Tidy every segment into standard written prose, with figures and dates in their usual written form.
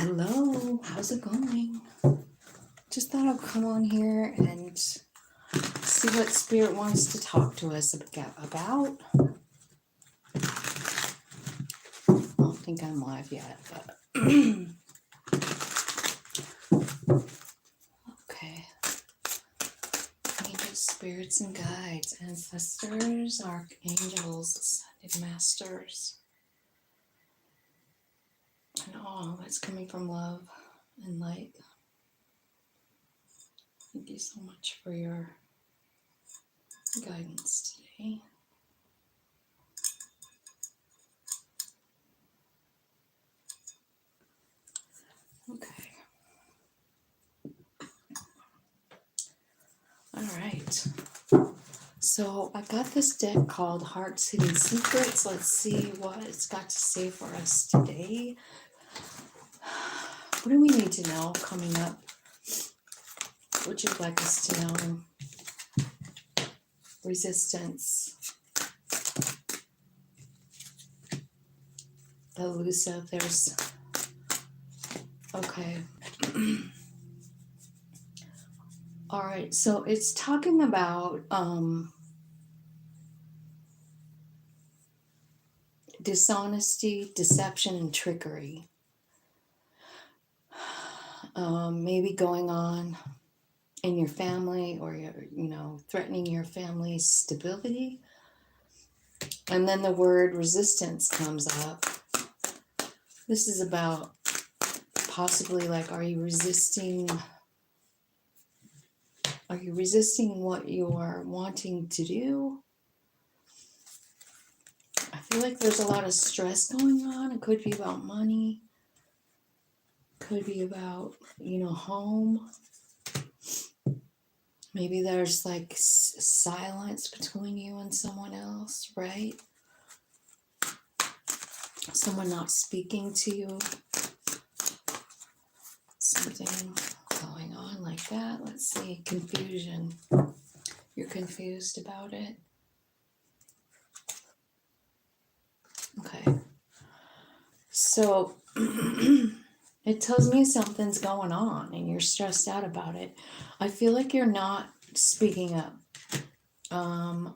Hello, how's it going? Just thought I'd come on here and see what Spirit wants to talk to us about. I don't think I'm live yet, but okay. Angels, spirits, and guides, ancestors, archangels, ascended masters, and all that's coming from love and light. Thank you so much for your guidance today. Okay. All right. So I got this deck called Heart's Hidden Secrets. Let's see what it's got to say for us today. What do we need to know coming up? What would you like us to know? Resistance. Elusive. There's... Okay. All right. So it's talking about dishonesty, deception, and trickery. Maybe going on in your family, or threatening your family's stability. And then the word resistance comes up. This is about possibly like, are you resisting what you are wanting to do? I feel like there's a lot of stress going on. It could be about money. Could be about, home. Maybe there's like silence between you and someone else, right? Someone not speaking to you. Something going on like that. Let's see. Confusion. You're confused about it. Okay. So it tells me something's going on and you're stressed out about it. I feel like you're not speaking up.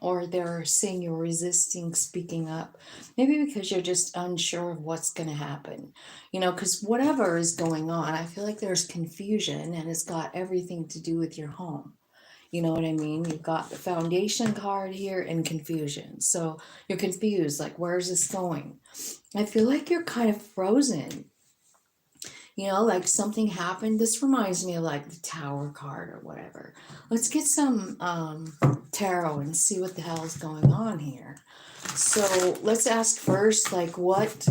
Or they're saying you're resisting speaking up. Maybe because you're just unsure of what's going to happen. Because whatever is going on, I feel like there's confusion and it's got everything to do with your home. You know what I mean? You've got the foundation card here and confusion. So you're confused, like, where's this going? I feel like you're kind of frozen. Like something happened. This reminds me of like the Tower card or whatever. Let's get some tarot and see what the hell is going on here. So let's ask first, like, what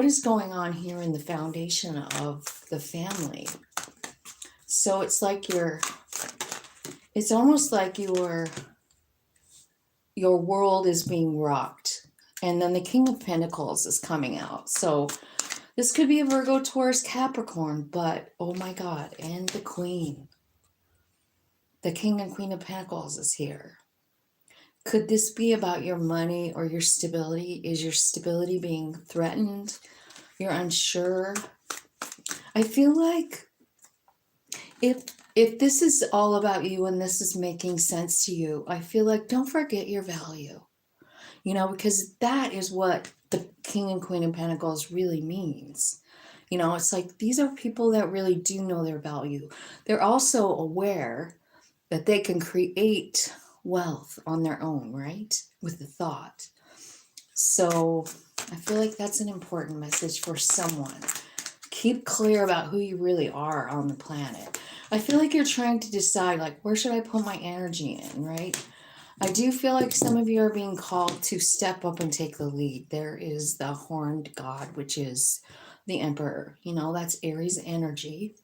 is going on here in the foundation of the family? So it's like it's almost like your world is being rocked. And then the King of Pentacles is coming out. So this could be a Virgo, Taurus, Capricorn, but oh my God, and the Queen. The King and Queen of Pentacles is here. Could this be about your money or your stability? Is your stability being threatened? You're unsure. I feel like if this is all about you and this is making sense to you, I feel like don't forget your value. Because that is what the King and Queen of Pentacles really means. It's like these are people that really do know their value. They're also aware that they can create wealth on their own, right? With the thought. So I feel like that's an important message for someone. Keep clear about who you really are on the planet. I feel like you're trying to decide, like, where should I put my energy in, right? I do feel like some of you are being called to step up and take the lead. There is the horned god, which is the Emperor. That's Aries energy.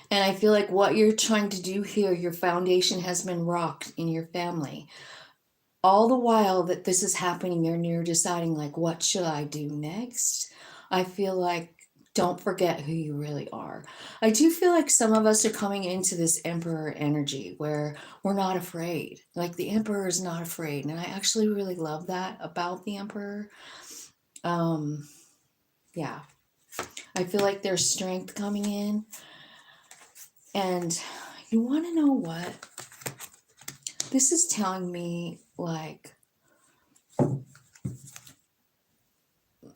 And I feel like what you're trying to do here, your foundation has been rocked in your family. All the while that this is happening, you're deciding, like, what should I do next? I feel like don't forget who you really are. I do feel like some of us are coming into this Emperor energy where we're not afraid. Like the Emperor is not afraid. And I actually really love that about the Emperor. Yeah. I I feel like there's strength coming in. And you want to know what? This is telling me, like,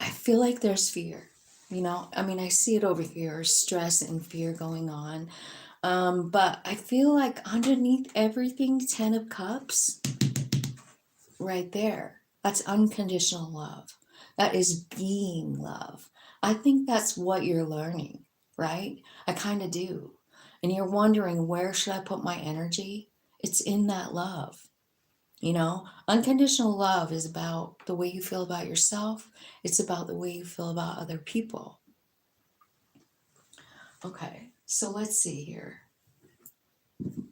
I feel like there's fear. You know, I mean, I see it over here, stress and fear going on. But I feel like underneath everything, 10 of Cups, right there, that's unconditional love. That is being love. I think that's what you're learning, right? I kind of do. And you're wondering, where should I put my energy? It's in that love. You know, unconditional love is about the way you feel about yourself. It's about the way you feel about other people. Okay, so let's see here.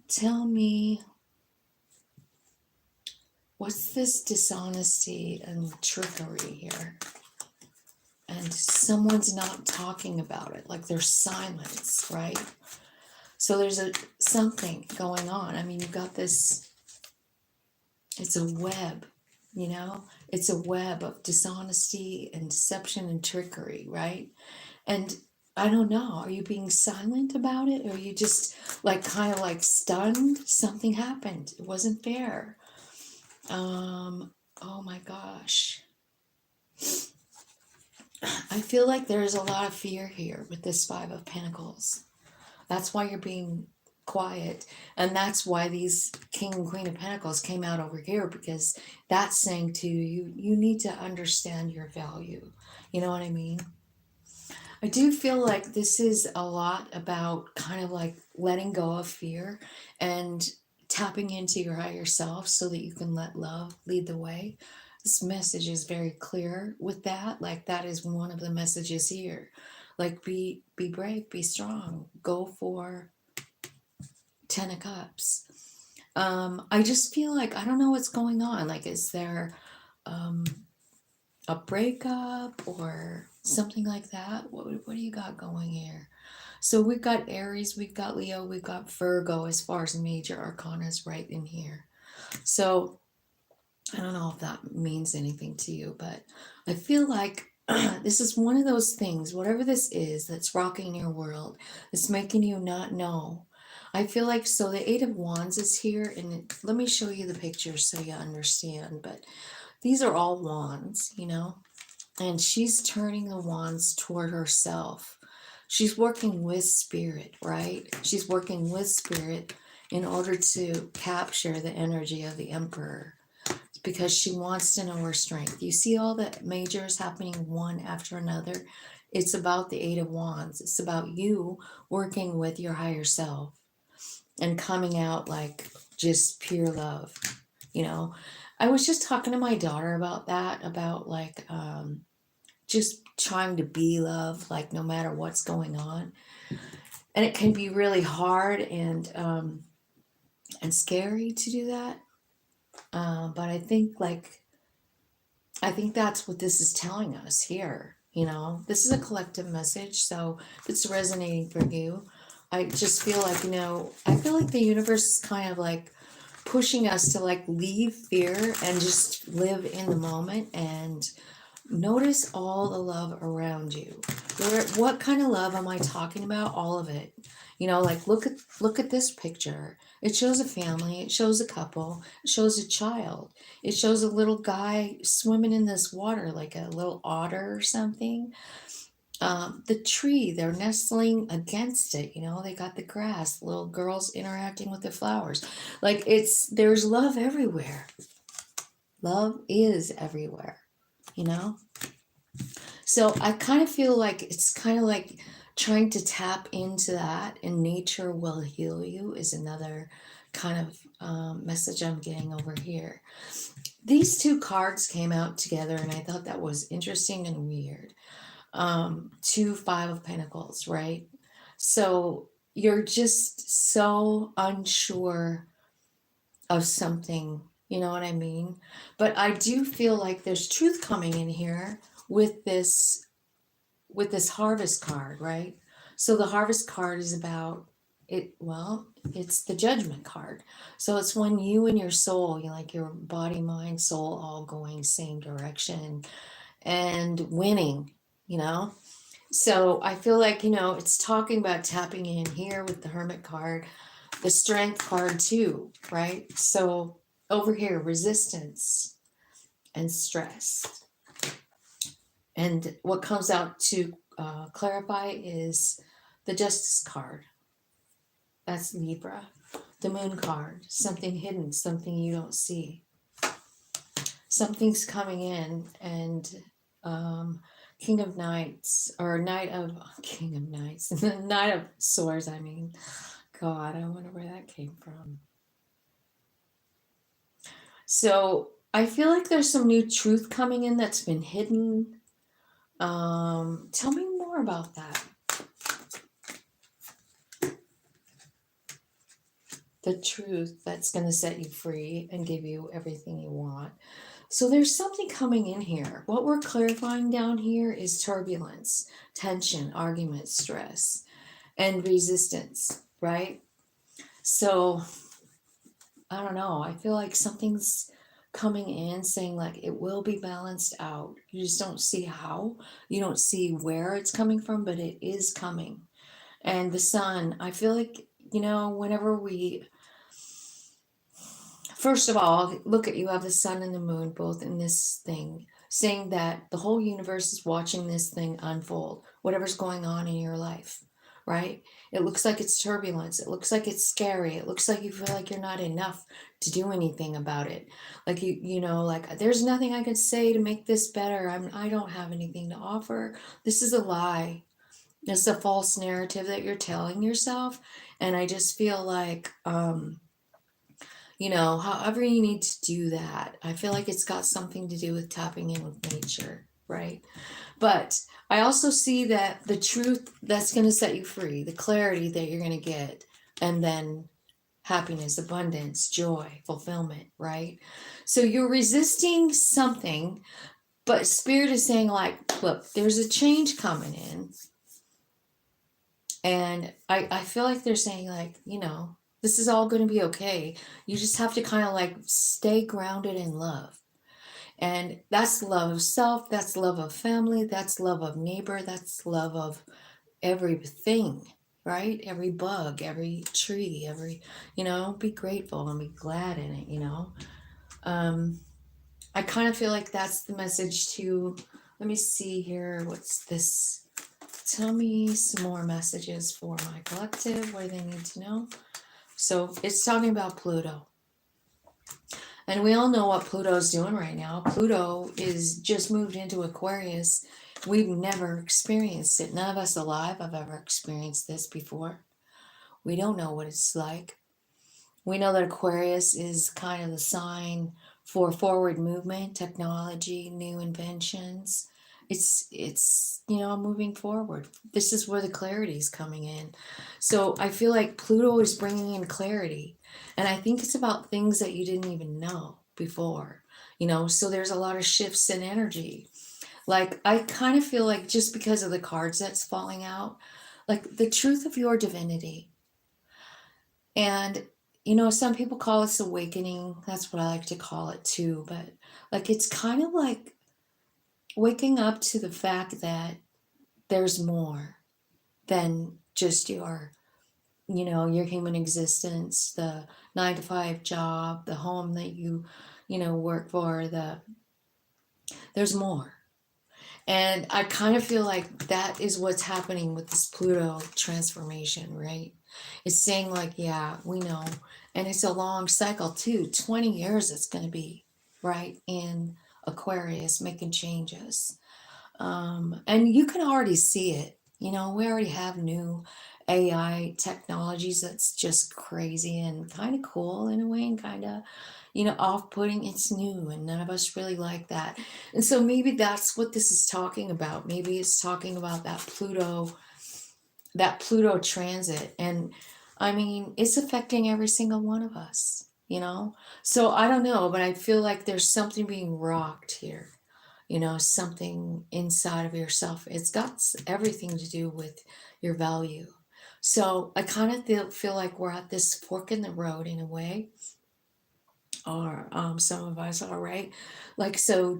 Tell me, what's this dishonesty and trickery here? And someone's not talking about it, like there's silence, right? So there's something going on. I mean, you've got this, it's a web, you know? It's a web of dishonesty and deception and trickery, right? And I don't know, are you being silent about it? Or are you just like kind of like stunned? Something happened. It wasn't fair. Oh my gosh. I feel like there's a lot of fear here with this Five of Pentacles. That's why you're being quiet. And that's why these King and Queen of Pentacles came out over here, because that's saying to you, you need to understand your value. You know what I mean? I do feel like this is a lot about kind of like letting go of fear and tapping into your higher self so that you can let love lead the way. This message is very clear with that. Like that is one of the messages here. Like be brave, be strong, go for 10 of Cups. I just feel like I don't know what's going on. Like, is there um, a breakup or something like that? What do you got going here? So we've got Aries, we've got Leo, we've got Virgo as far as major arcanas right in here. So I don't know if that means anything to you, but I feel like this is one of those things, whatever this is that's rocking your world, that's making you not know. I feel like, so the Eight of Wands is here, and let me show you the picture so you understand. But these are all wands, you know, and she's turning the wands toward herself. She's working with spirit, right? She's working with spirit in order to capture the energy of the Emperor, because she wants to know her strength. You see all the majors happening one after another. It's about the Eight of Wands. It's about you working with your higher self and coming out like just pure love. You know, I was just talking to my daughter about that, about like just trying to be love, like no matter what's going on. And it can be really hard and scary to do that. But I think that's what this is telling us here. You know, this is a collective message. So if it's resonating for you, I just feel like, you know, I feel like the universe is kind of like pushing us to like leave fear and just live in the moment and notice all the love around you. What kind of love am I talking about? All of it. You know, like look at this picture. It shows a family, it shows a couple, it shows a child. It shows a little guy swimming in this water like a little otter or something. The tree, they're nestling against it, you know, they got the grass, little girls interacting with the flowers. Like there's love everywhere. Love is everywhere, you know? So I kind of feel like it's kind of like trying to tap into that, and nature will heal you is another kind of message I'm getting over here. These two cards came out together, and I thought that was interesting and weird. Two Five of Pentacles, right? So you're just so unsure of something, you know what I mean? But I do feel like there's truth coming in here with this harvest card, right? So the harvest card is about it, well, it's the judgment card. So it's when you and your soul, you like your body, mind, soul all going same direction and winning, you know? So I feel like, it's talking about tapping in here with the Hermit card, the Strength card too, right? So over here, resistance and stress. And what comes out to clarify is the Justice card. That's Libra. The Moon card, something hidden, something you don't see. Something's coming in, and King of Knights, or Knight of King of Knights, Knight of Swords. I mean, God, I wonder where that came from. So I feel like there's some new truth coming in that's been hidden. Tell me more about that. The truth that's going to set you free and give you everything you want. So there's something coming in here. What we're clarifying down here is turbulence, tension, argument, stress, and resistance, right? So I don't know. I feel like something's coming in saying like it will be balanced out. You just don't see how, you don't see where it's coming from, but it is coming. And the sun, I feel like, whenever we, first of all, look at, you have the sun and the moon both in this thing, saying that the whole universe is watching this thing unfold, whatever's going on in your life, right? It looks like it's turbulence. It looks like it's scary. It looks like you feel like you're not enough to do anything about it. Like like there's nothing I can say to make this better. I don't have anything to offer. This is a lie. It's a false narrative that you're telling yourself. And I just feel like however you need to do that, I feel like it's got something to do with tapping in with nature, right? But I also see that the truth that's going to set you free, the clarity that you're going to get, and then happiness, abundance, joy, fulfillment, right? So you're resisting something, but spirit is saying, like, look, there's a change coming in. And I feel like they're saying, like, this is all going to be okay. You just have to kind of like stay grounded in love. And that's love of self, that's love of family, that's love of neighbor, that's love of everything, right? Every bug, every tree, be grateful and be glad in it. Um, I kind of feel like that's the message to, let me see here, what's this? Tell me some more messages for my collective. What do they need to know? So it's talking about Pluto. And we all know what Pluto's doing right now. Pluto is just moved into Aquarius. We've never experienced it. None of us alive have ever experienced this before. We don't know what it's like. We know that Aquarius is kind of the sign for forward movement, technology, new inventions. It's moving forward. This is where the clarity is coming in. So I feel like Pluto is bringing in clarity, and I think it's about things that you didn't even know before. So there's a lot of shifts in energy. Like I kind of feel like, just because of the cards that's falling out, like the truth of your divinity. And some people call this awakening. That's what I like to call it too. But like it's kind of like waking up to the fact that there's more than just your human existence, the 9 to 5 job, the home that you work for, there's more. And I kind of feel like that is what's happening with this Pluto transformation, right? It's saying like, yeah, we know. And it's a long cycle too. 20 years it's going to be, right, in Aquarius, making changes. And you can already see it. We already have new AI technologies that's just crazy and kind of cool in a way, and kind of, off-putting. It's new and none of us really like that. And so maybe that's what this is talking about. Maybe it's talking about that Pluto transit. And I mean, it's affecting every single one of us. So I don't know, but I feel like there's something being rocked here. Something inside of yourself. It's got everything to do with your value. So I kind of feel like we're at this fork in the road in a way, or some of us are, right? Like, so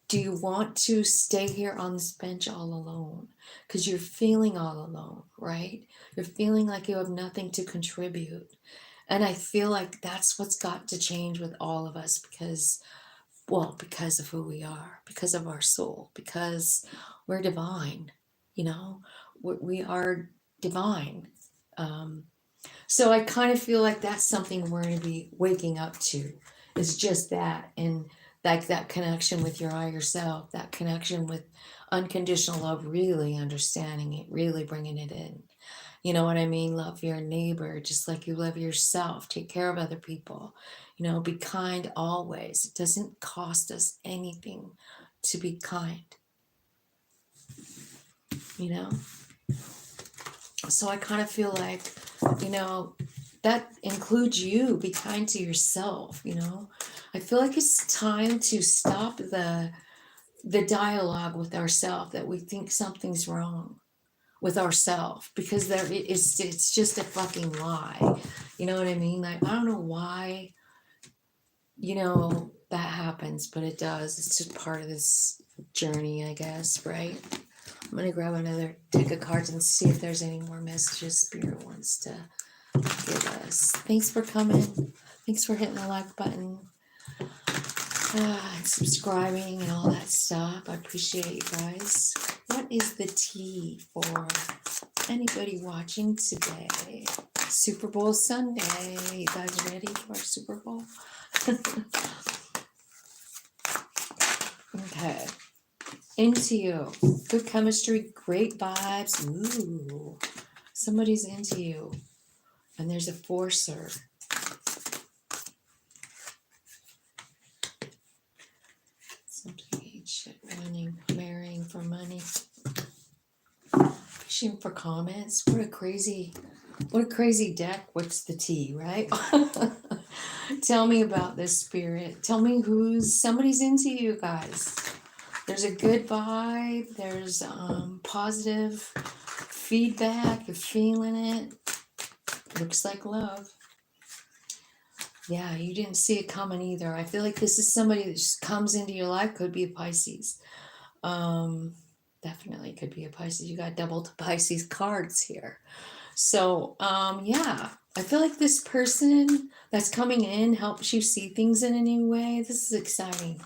Do you want to stay here on this bench all alone? Because you're feeling all alone, right? You're feeling like you have nothing to contribute. And I feel like that's what's got to change with all of us because, well, because of who we are, because of our soul, because we're divine, you know, we are divine. Um, so I kind of feel like that's something we're going to be waking up to. It's just that. And like that connection with your higher self, that connection with unconditional love, really understanding it, really bringing it in. You know what I mean? Love your neighbor just like you love yourself. Take care of other people. You know, be kind always. It doesn't cost us anything to be kind, you know? So I kind of feel like, you know, that includes you. Be kind to yourself, you know? I feel like it's time to stop the dialogue with ourselves that we think something's wrong with ourselves because it's just a fucking lie. You know what I mean? Like I don't know why, you know, that happens, but it does. It's just part of this journey, I guess, right? I'm gonna grab another deck of cards and see if there's any more messages Spirit wants to give us. Thanks for coming. Thanks for hitting the like button. And subscribing and all that stuff. I appreciate you guys. What is the tea for anybody watching today? Super Bowl Sunday. You guys ready for Super Bowl? Okay. Into you. Good chemistry, great vibes. Ooh. Somebody's into you. And there's a forcer. Something ain't shit. Running, marrying for money. Fishing for comments. What a crazy deck. What's the tea, right? Tell me about this, Spirit. Tell me somebody's into you guys. There's a good vibe. There's positive feedback. You're feeling it. Looks like love. Yeah, you didn't see it coming either. I feel like this is somebody that just comes into your life. Could be a Pisces. Definitely could be a Pisces. You got double Pisces cards here. So, yeah, I feel like this person that's coming in helps you see things in a new way. This is exciting.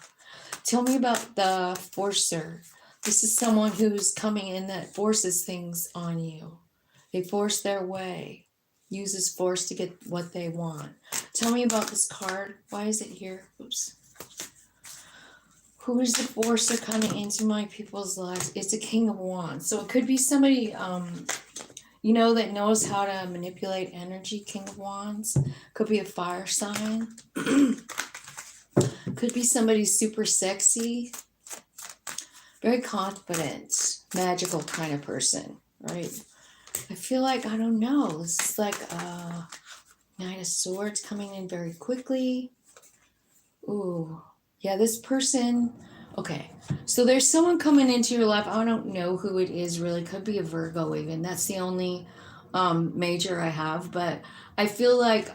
Tell me about the forcer. This is someone who's coming in that forces things on you. They force their way, uses force to get what they want. Tell me about this card. Why is it here? Oops. Who is the forcer coming into my people's lives? It's a King of Wands. So it could be somebody, you know, that knows how to manipulate energy. King of Wands. Could be a fire sign. Could be somebody super sexy. Very confident, magical kind of person, right? I feel like, I don't know, this is like a Nine of Swords coming in very quickly. Ooh, yeah, this person, okay. So there's someone coming into your life. I don't know who it is really. Could be a Virgo even. That's the only major I have. But I feel like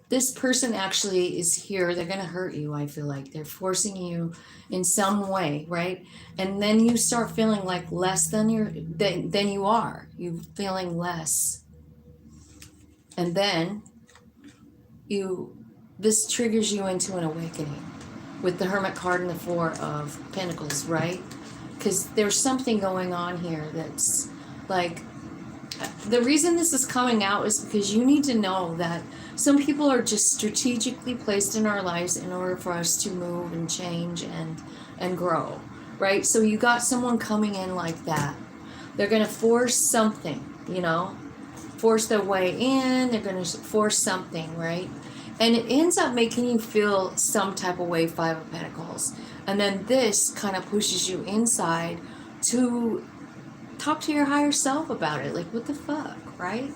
this person actually is here. They're going to hurt you, I feel like. They're forcing you in some way, right? And then you start feeling like less than you are. You're feeling less. And then this triggers you into an awakening with the Hermit card and the Four of Pentacles, right? Because there's something going on here that's like, the reason this is coming out is because you need to know that some people are just strategically placed in our lives in order for us to move and change and grow, right? So you got someone coming in like that. They're going to force something, you know, force their way in. They're going to force something, right? And it ends up making you feel some type of way, Five of Pentacles. And then this kind of pushes you inside to talk to your higher self about it. Like, what the fuck, right?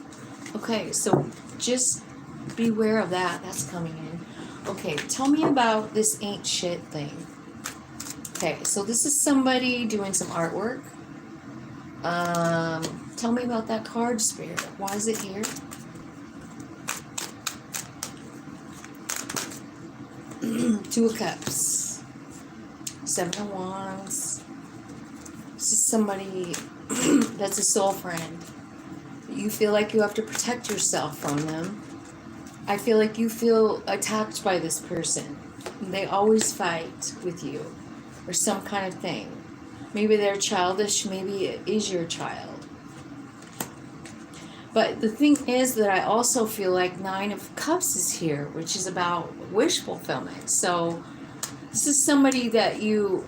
Okay, so just beware of that. That's coming in. Okay, tell me about this ain't shit thing. Okay, so this is somebody doing some artwork. Tell me about that card, Spirit. Why is it here? Two of Cups. Seven of Wands. This is somebody that's a soul friend. You feel like you have to protect yourself from them. I feel like you feel attacked by this person. They always fight with you or some kind of thing. Maybe they're childish, maybe it is your child. But the thing is that I also feel like Nine of Cups is here, which is about wish fulfillment. So this is somebody that you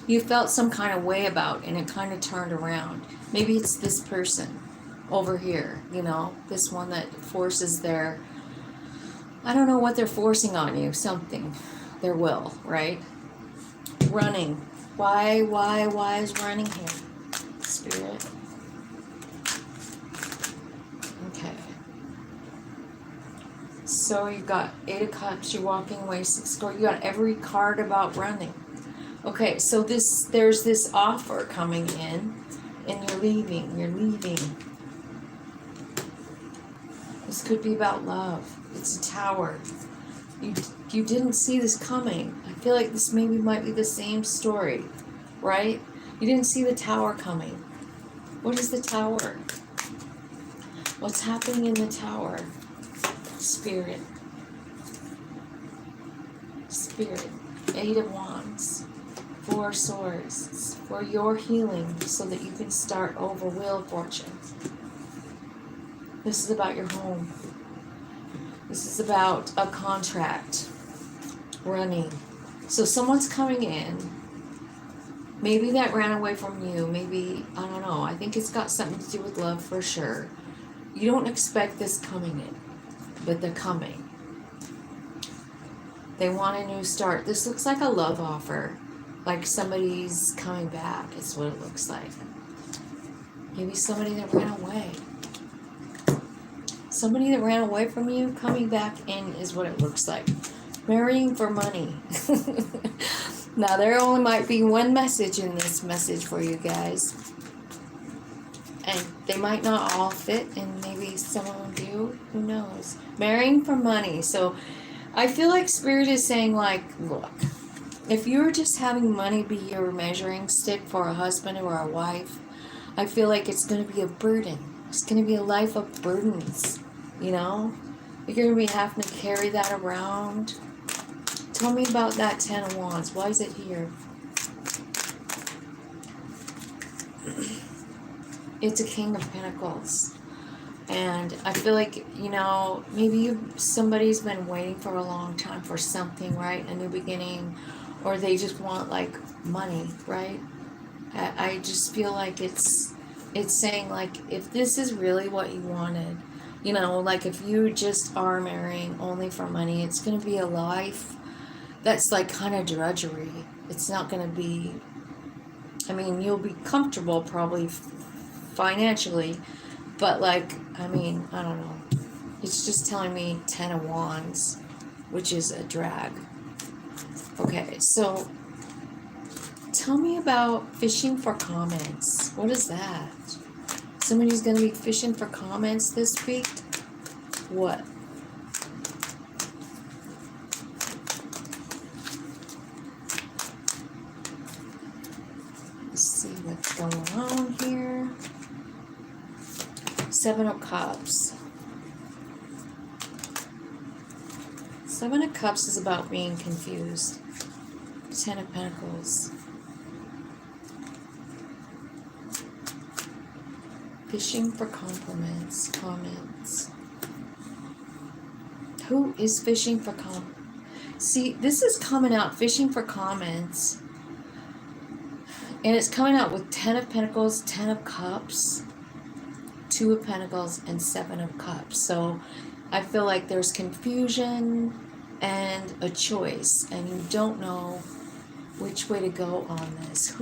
you felt some kind of way about, and it kind of turned around. Maybe it's this person over here, you know, this one that forces their, I don't know what they're forcing on you, something, their will, right? Running. Why is running here? Spirit. Okay. So you got Eight of Cups, you're walking away, Six of Swords, you got every card about running. Okay, so there's this offer coming in, and you're leaving. This could be about love. It's a Tower. You didn't see this coming. I feel like this maybe might be the same story, right? You didn't see the Tower coming. What is the Tower? What's happening in the Tower? Spirit. Eight of Wands. Four Swords. It's for your healing so that you can start over. Wheel of Fortune. This is about your home. This is about a contract. Running. So someone's coming in. Maybe that ran away from you. Maybe, I don't know. I think it's got something to do with love for sure. You don't expect this coming in, but they're coming. They want a new start. This looks like a love offer. Like somebody's coming back. It's what it looks like. Maybe somebody that ran away. Somebody that ran away from you coming back in is what it looks like. Marrying for money. Now, there only might be one message in this message for you guys. And they might not all fit, and maybe some of them do. Who knows? Marrying for money. So I feel like Spirit is saying, like, look, if you're just having money be your measuring stick for a husband or a wife, I feel like it's going to be a burden. It's going to be a life of burdens, you know? You're going to be having to carry that around. Tell me about that Ten of Wands. Why is it here? It's a King of Pentacles. And I feel like, you know, maybe somebody's been waiting for a long time for something, right? A new beginning. Or they just want, like, money, right? I just feel like it's saying, like, if this is really what you wanted, you know, like if you just are marrying only for money, it's going to be a life that's like kind of drudgery. It's not going to be, I mean, you'll be comfortable probably financially, but like, I mean, I don't know. It's just telling me Ten of Wands, which is a drag. Okay, so tell me about fishing for comments. What is that? Somebody's going to be fishing for comments this week? What? Let's see what's going on here. Seven of Cups. Seven of Cups is about being confused. Ten of Pentacles. Fishing for compliments, comments. Who is fishing for See, this is coming out, fishing for comments. And it's coming out with Ten of Pentacles, Ten of Cups, Two of Pentacles, and Seven of Cups. So I feel like there's confusion and a choice, and you don't know which way to go on this.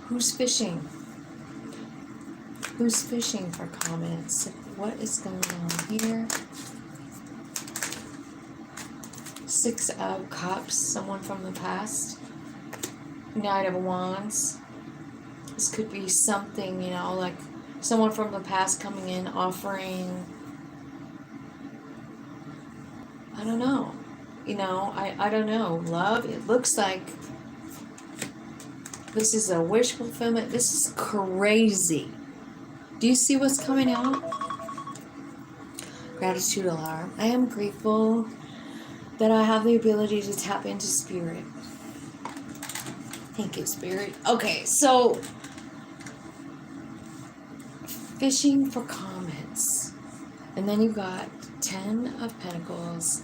Who's fishing? Who's fishing for comments? What is going on here? Six of Cups, someone from the past. Knight of Wands. This could be something, you know, like someone from the past coming in offering, I don't know. I don't know. Love, it looks like this is a wish fulfillment. This is crazy. Do you see what's coming out? Gratitude alarm. I am grateful that I have the ability to tap into spirit. Thank you, spirit. Okay, so fishing for comments. And then you got 10 of Pentacles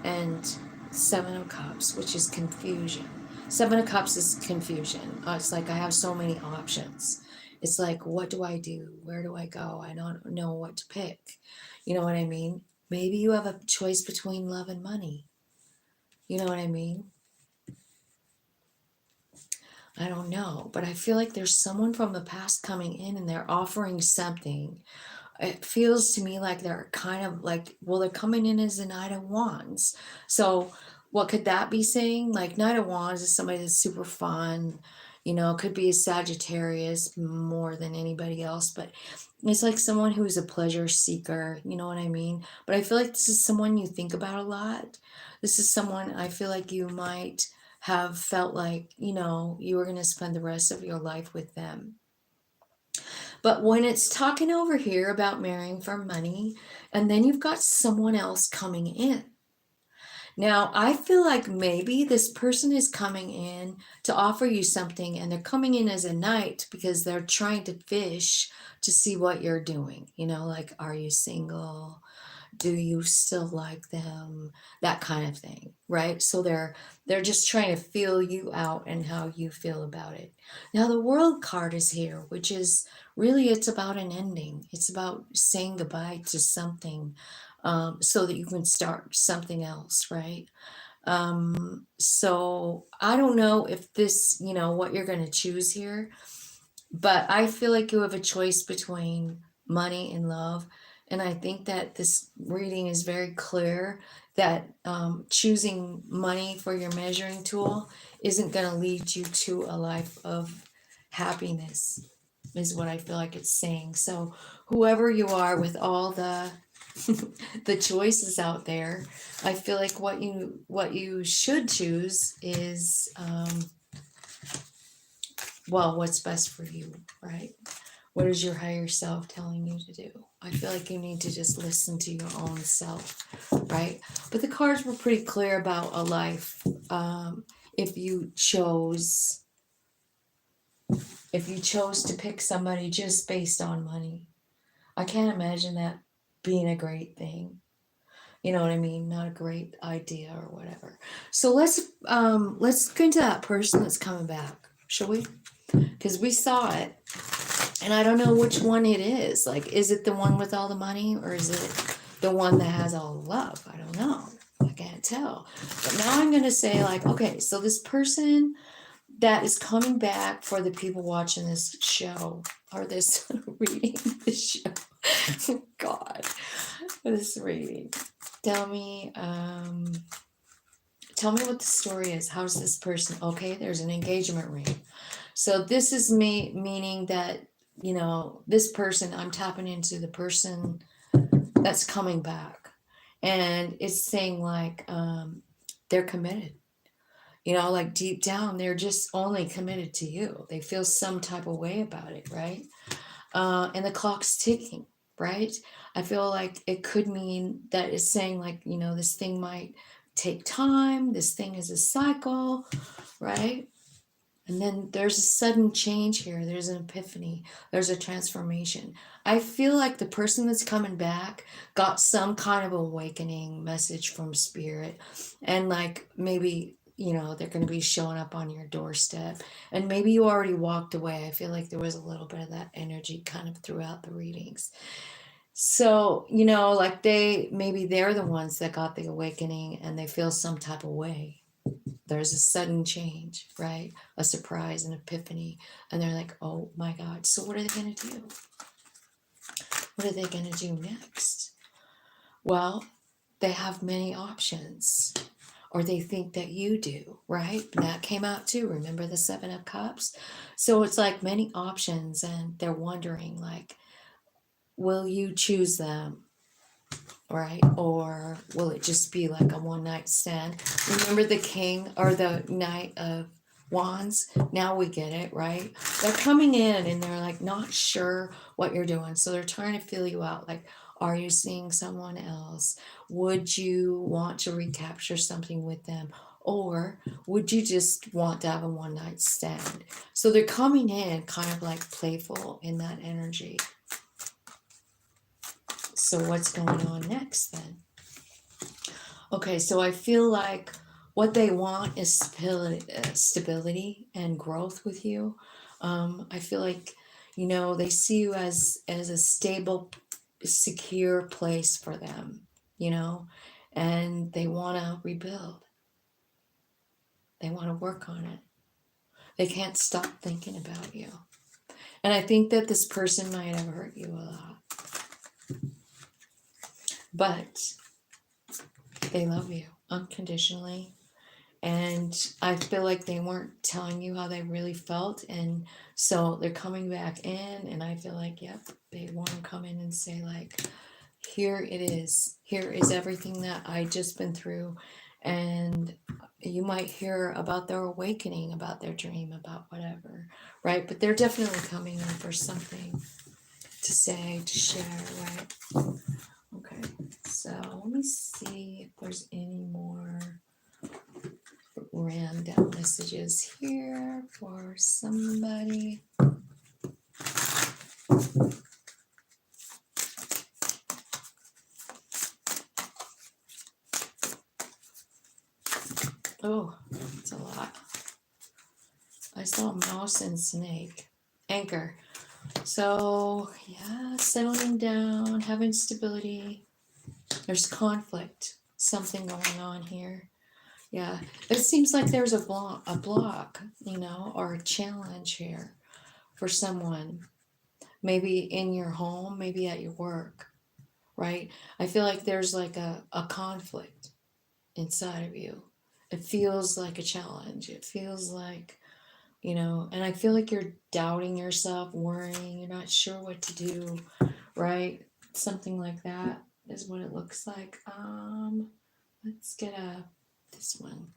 and 7 of Cups, which is confusion. 7 of Cups is confusion. It's like I have so many options. It's like, what do I do? Where do I go? I don't know what to pick. You know what I mean? Maybe you have a choice between love and money. You know what I mean? I don't know, but I feel like there's someone from the past coming in and they're offering something. It feels to me like they're kind of like, well, they're coming in as a Knight of Wands. So what could that be saying? Like Knight of Wands is somebody that's super fun. It could be a Sagittarius more than anybody else, but it's like someone who is a pleasure seeker. You know what I mean? But I feel like this is someone you think about a lot. This is someone I feel like you might have felt like, you were going to spend the rest of your life with them. But when it's talking over here about marrying for money, and then you've got someone else coming in. Now, I feel like maybe this person is coming in to offer you something, and they're coming in as a knight because they're trying to fish to see what you're doing. Like, are you single? Do you still like them? That kind of thing, right? So they're just trying to feel you out and how you feel about it. Now the World card is here, which is really, it's about an ending. It's about saying goodbye to something, so that you can start something else, right? So I don't know if this, what you're going to choose here, but I feel like you have a choice between money and love. And I think that this reading is very clear that choosing money for your measuring tool isn't going to lead you to a life of happiness, is what I feel like it's saying. So whoever you are with all the the choices out there, I feel like what you should choose is well, what's best for you, right? What is your higher self telling you to do? I feel like you need to just listen to your own self, right? But the cards were pretty clear about a life. If you chose to pick somebody just based on money, I can't imagine that being a great thing. You know what I mean? Not a great idea or whatever. So let's go into that person that's coming back, shall we? Because we saw it. And I don't know which one it is. Like, is it the one with all the money, or is it the one that has all the love? I don't know. I can't tell. But now I'm going to say, like, okay, so this person that is coming back for the people watching this show, or this reading this show. God, this reading. Tell me what the story is. How's this person? Okay, there's an engagement ring. So this is me meaning that, this person, I'm tapping into the person that's coming back. And it's saying like, they're committed. Like deep down, they're just only committed to you. They feel some type of way about it, right? And the clock's ticking, right? I feel like it could mean that it's saying like, this thing might take time. This thing is a cycle, right? And then there's a sudden change here. There's an epiphany. There's a transformation. I feel like the person that's coming back got some kind of awakening message from spirit. And like maybe, they're going to be showing up on your doorstep. And maybe you already walked away. I feel like there was a little bit of that energy kind of throughout the readings. So, like maybe they're the ones that got the awakening and they feel some type of way. There's a sudden change, right? A surprise, an epiphany. And they're like, oh my God. So what are they going to do? What are they going to do next? Well, they have many options. Or they think that you do, right? And that came out too. Remember the 7 of Cups? So it's like many options, and they're wondering like, will you choose them? right? Or will it just be like a one night stand? Remember the king or the knight of wands? Now we get it, right? They're coming in and they're like not sure what you're doing. So they're trying to feel you out. Like, are you seeing someone else? Would you want to recapture something with them? Or would you just want to have a one night stand? So they're coming in kind of like playful in that energy. So what's going on next then? Okay, so I feel like what they want is stability and growth with you. I feel like, you know, they see you as a stable, secure place for them, you know, and they want to rebuild. They want to work on it. They can't stop thinking about you. And I think that this person might have hurt you a lot. But they love you unconditionally. And I feel like they weren't telling you how they really felt. And so they're coming back in, and I feel like, yep, they want to come in and say, like, here it is. Here is everything that I just been through. And you might hear about their awakening, about their dream, about whatever, right? But they're definitely coming in for something to say, to share, right? Okay, so let me see if there's any more random messages here for somebody. Oh, it's a lot. I saw mouse and snake. Anchor. So, yeah, settling down, having stability. There's conflict. Something going on here. Yeah, it seems like there's a block, you know, or a challenge here for someone. Maybe in your home, maybe at your work, right? I feel like there's like a conflict inside of you. It feels like a challenge. It feels like, you know, and I feel like you're doubting yourself, worrying, you're not sure what to do, right? Something like that is what it looks like. Let's get this one.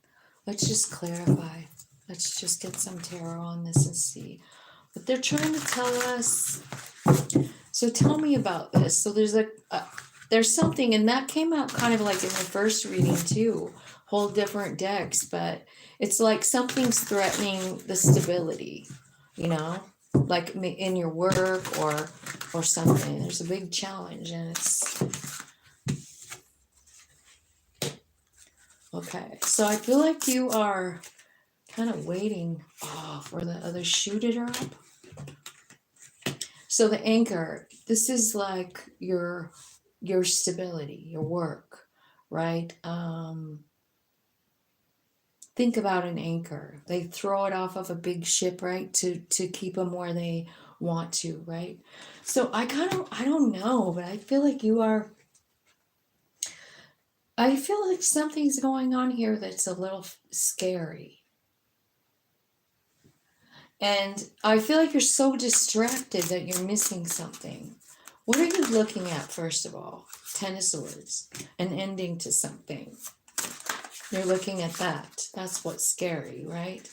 Let's just clarify. Let's just get some tarot on this and see what they're trying to tell us. So tell me about this. So there's something, and that came out kind of like in the first reading too, whole different decks, but it's like something's threatening the stability, you know, like in your work or something. There's a big challenge, and it's okay. So I feel like you are kind of waiting for the other shoe to drop. So the anchor, this is like your stability, your work, right? Think about an anchor. They throw it off of a big ship, right? To keep them where they want to, right? So I don't know, but I feel like I feel like something's going on here that's a little scary. And I feel like you're so distracted that you're missing something. What are you looking at, first of all? Ten of Swords, an ending to something. You're looking at that. That's what's scary, right?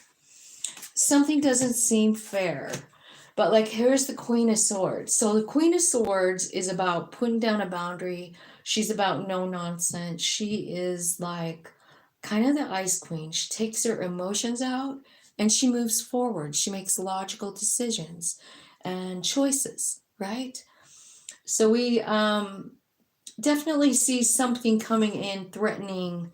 Something doesn't seem fair. But like, here's the Queen of Swords. So the Queen of Swords is about putting down a boundary. She's about no nonsense. She is like kind of the Ice Queen. She takes her emotions out and she moves forward. She makes logical decisions and choices, right? So we definitely see something coming in threatening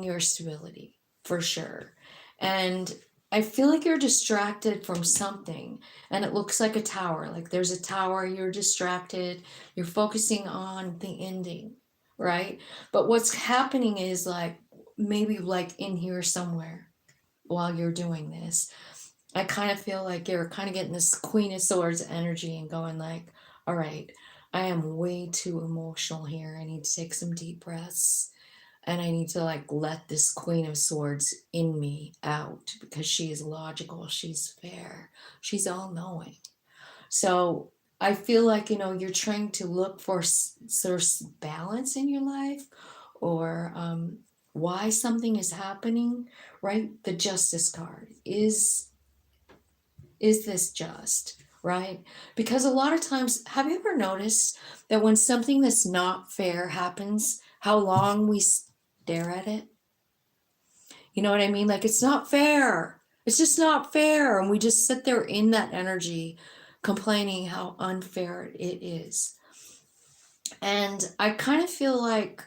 your stability for sure. And I feel like you're distracted from something, and it looks like a tower. Like there's a tower, you're distracted, you're focusing on the ending, right? But what's happening is like maybe like in here somewhere while you're doing this, I kind of feel like you're kind of getting this Queen of Swords energy and going like, all right, I am way too emotional here. I need to take some deep breaths. And I need to like let this Queen of Swords in me out because she is logical, she's fair, she's all knowing. So I feel like, you're trying to look for sort of balance in your life, or why something is happening, right? The Justice card is this just, right? Because a lot of times, have you ever noticed that when something that's not fair happens, how long we stare at it? You know what I mean? Like, it's not fair. It's just not fair. And we just sit there in that energy complaining how unfair it is. And I kind of feel like,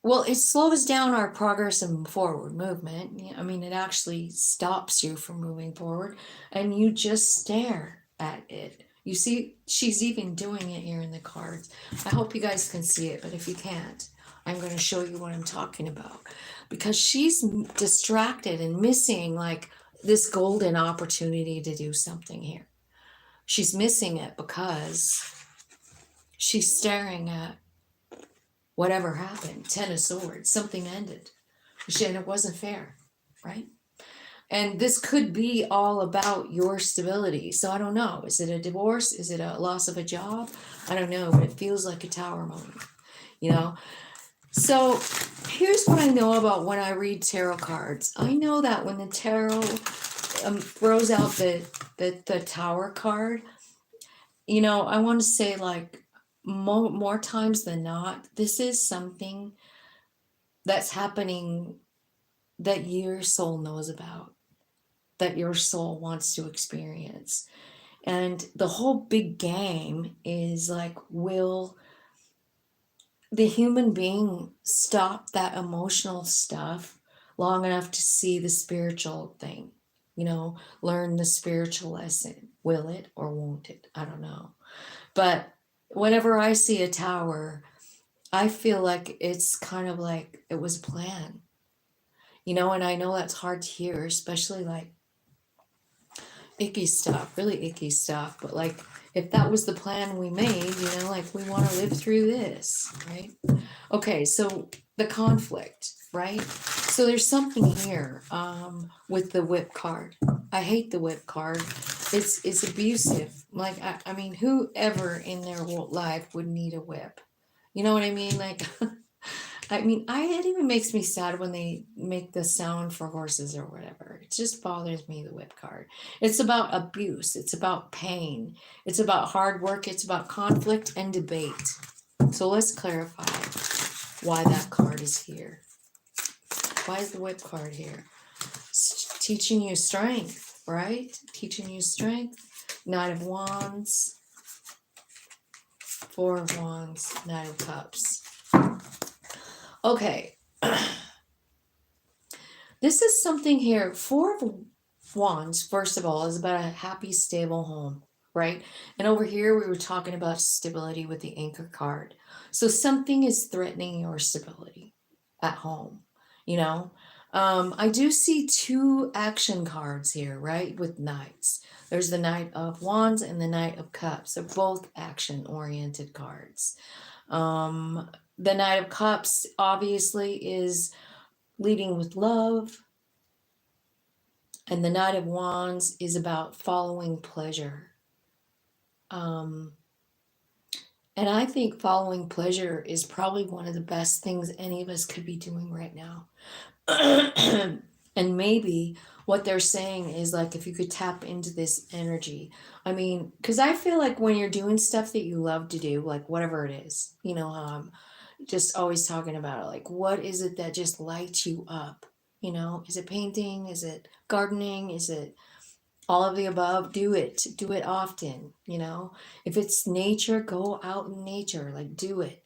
well, it slows down our progress and forward movement. I mean, it actually stops you from moving forward, and you just stare at it. You see, she's even doing it here in the cards. I hope you guys can see it, but if you can't, I'm going to show you what I'm talking about. Because she's distracted and missing like this golden opportunity to do something here. She's missing it because she's staring at whatever happened. Ten of Swords, something ended. And it wasn't fair, right? And this could be all about your stability. So I don't know. Is it a divorce? Is it a loss of a job? I don't know, but it feels like a Tower moment, you know? So here's what I know about when I read tarot cards. I know that when the tarot throws out the Tower card, I want to say like more times than not, this is something that's happening that your soul knows about, that your soul wants to experience. And the whole big game is like, will the human being stop that emotional stuff long enough to see the spiritual thing? Learn the spiritual lesson. Will it or won't it? I don't know. But whenever I see a tower, I feel like it's kind of like it was planned. And I know that's hard to hear, especially like icky stuff, really icky stuff. But like, if that was the plan we made, like we want to live through this, right? Okay, so the conflict, right? So there's something here with the whip card. I hate the whip card. It's abusive. Like, I mean, whoever in their life would need a whip? You know what I mean? Like, I mean, it even makes me sad when they make the sound for horses or whatever. It just bothers me, the whip card. It's about abuse. It's about pain. It's about hard work. It's about conflict and debate. So let's clarify why that card is here. Why is the whip card here? It's teaching you strength, right? Teaching you strength. Knight of Wands. Four of Wands. Knight of Cups. Okay, this is something here. Four of Wands, first of all, is about a happy, stable home, right? And over here, we were talking about stability with the Anchor card. So something is threatening your stability at home, I do see two action cards here, right, with knights. There's the Knight of Wands and the Knight of Cups. They're both action-oriented cards. The Knight of Cups obviously is leading with love. And the Knight of Wands is about following pleasure. And I think following pleasure is probably one of the best things any of us could be doing right now. And maybe what they're saying is like, if you could tap into this energy. I mean, because I feel like when you're doing stuff that you love to do, like whatever it is, I'm just always talking about it. Like, what is it that just lights you up? Is it painting? Is it gardening? Is it all of the above? Do it often. If it's nature, go out in nature, like do it.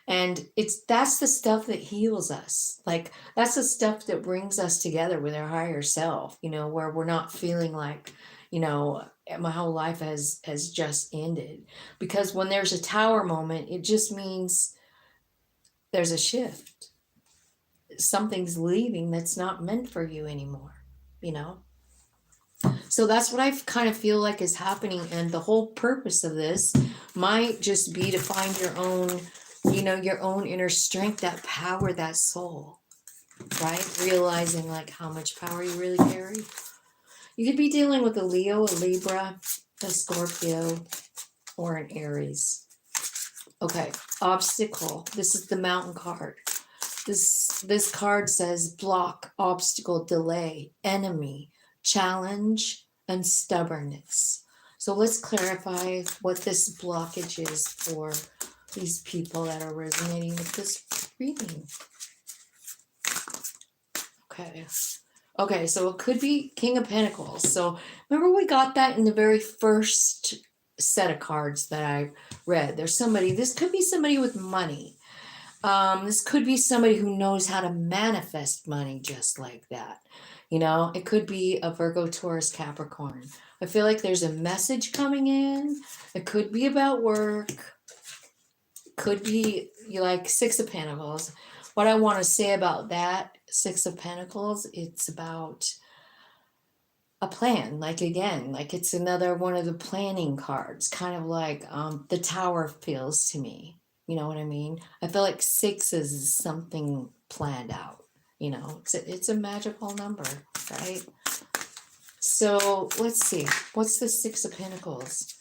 And that's the stuff that heals us. Like, that's the stuff that brings us together with our higher self, where we're not feeling like, my whole life has just ended. Because when there's a Tower moment, it just means there's a shift. Something's leaving that's not meant for you anymore, So that's what I kind of feel like is happening. And the whole purpose of this might just be to find your own, your own inner strength, that power, that soul, right? Realizing like how much power you really carry. You could be dealing with a Leo, a Libra, a Scorpio, or an Aries. Okay, obstacle. This is the Mountain card. This card says block, obstacle, delay, enemy, challenge, and stubbornness. So let's clarify what this blockage is for these people that are resonating with this reading. Okay, so it could be King of Pentacles. So remember we got that in the very first set of cards that I read. There's somebody, this could be somebody with money. This could be somebody who knows how to manifest money just like that. You know, it could be a Virgo, Taurus, Capricorn. I feel like there's a message coming in. It could be about work. Could be like Six of Pentacles. What I want to say about that Six of Pentacles, it's about a plan. Like again, like it's another one of the planning cards, kind of like the Tower feels to me. You know what I mean? I feel like sixes is something planned out. You know, it's a magical number, right? So let's see. What's the Six of Pentacles?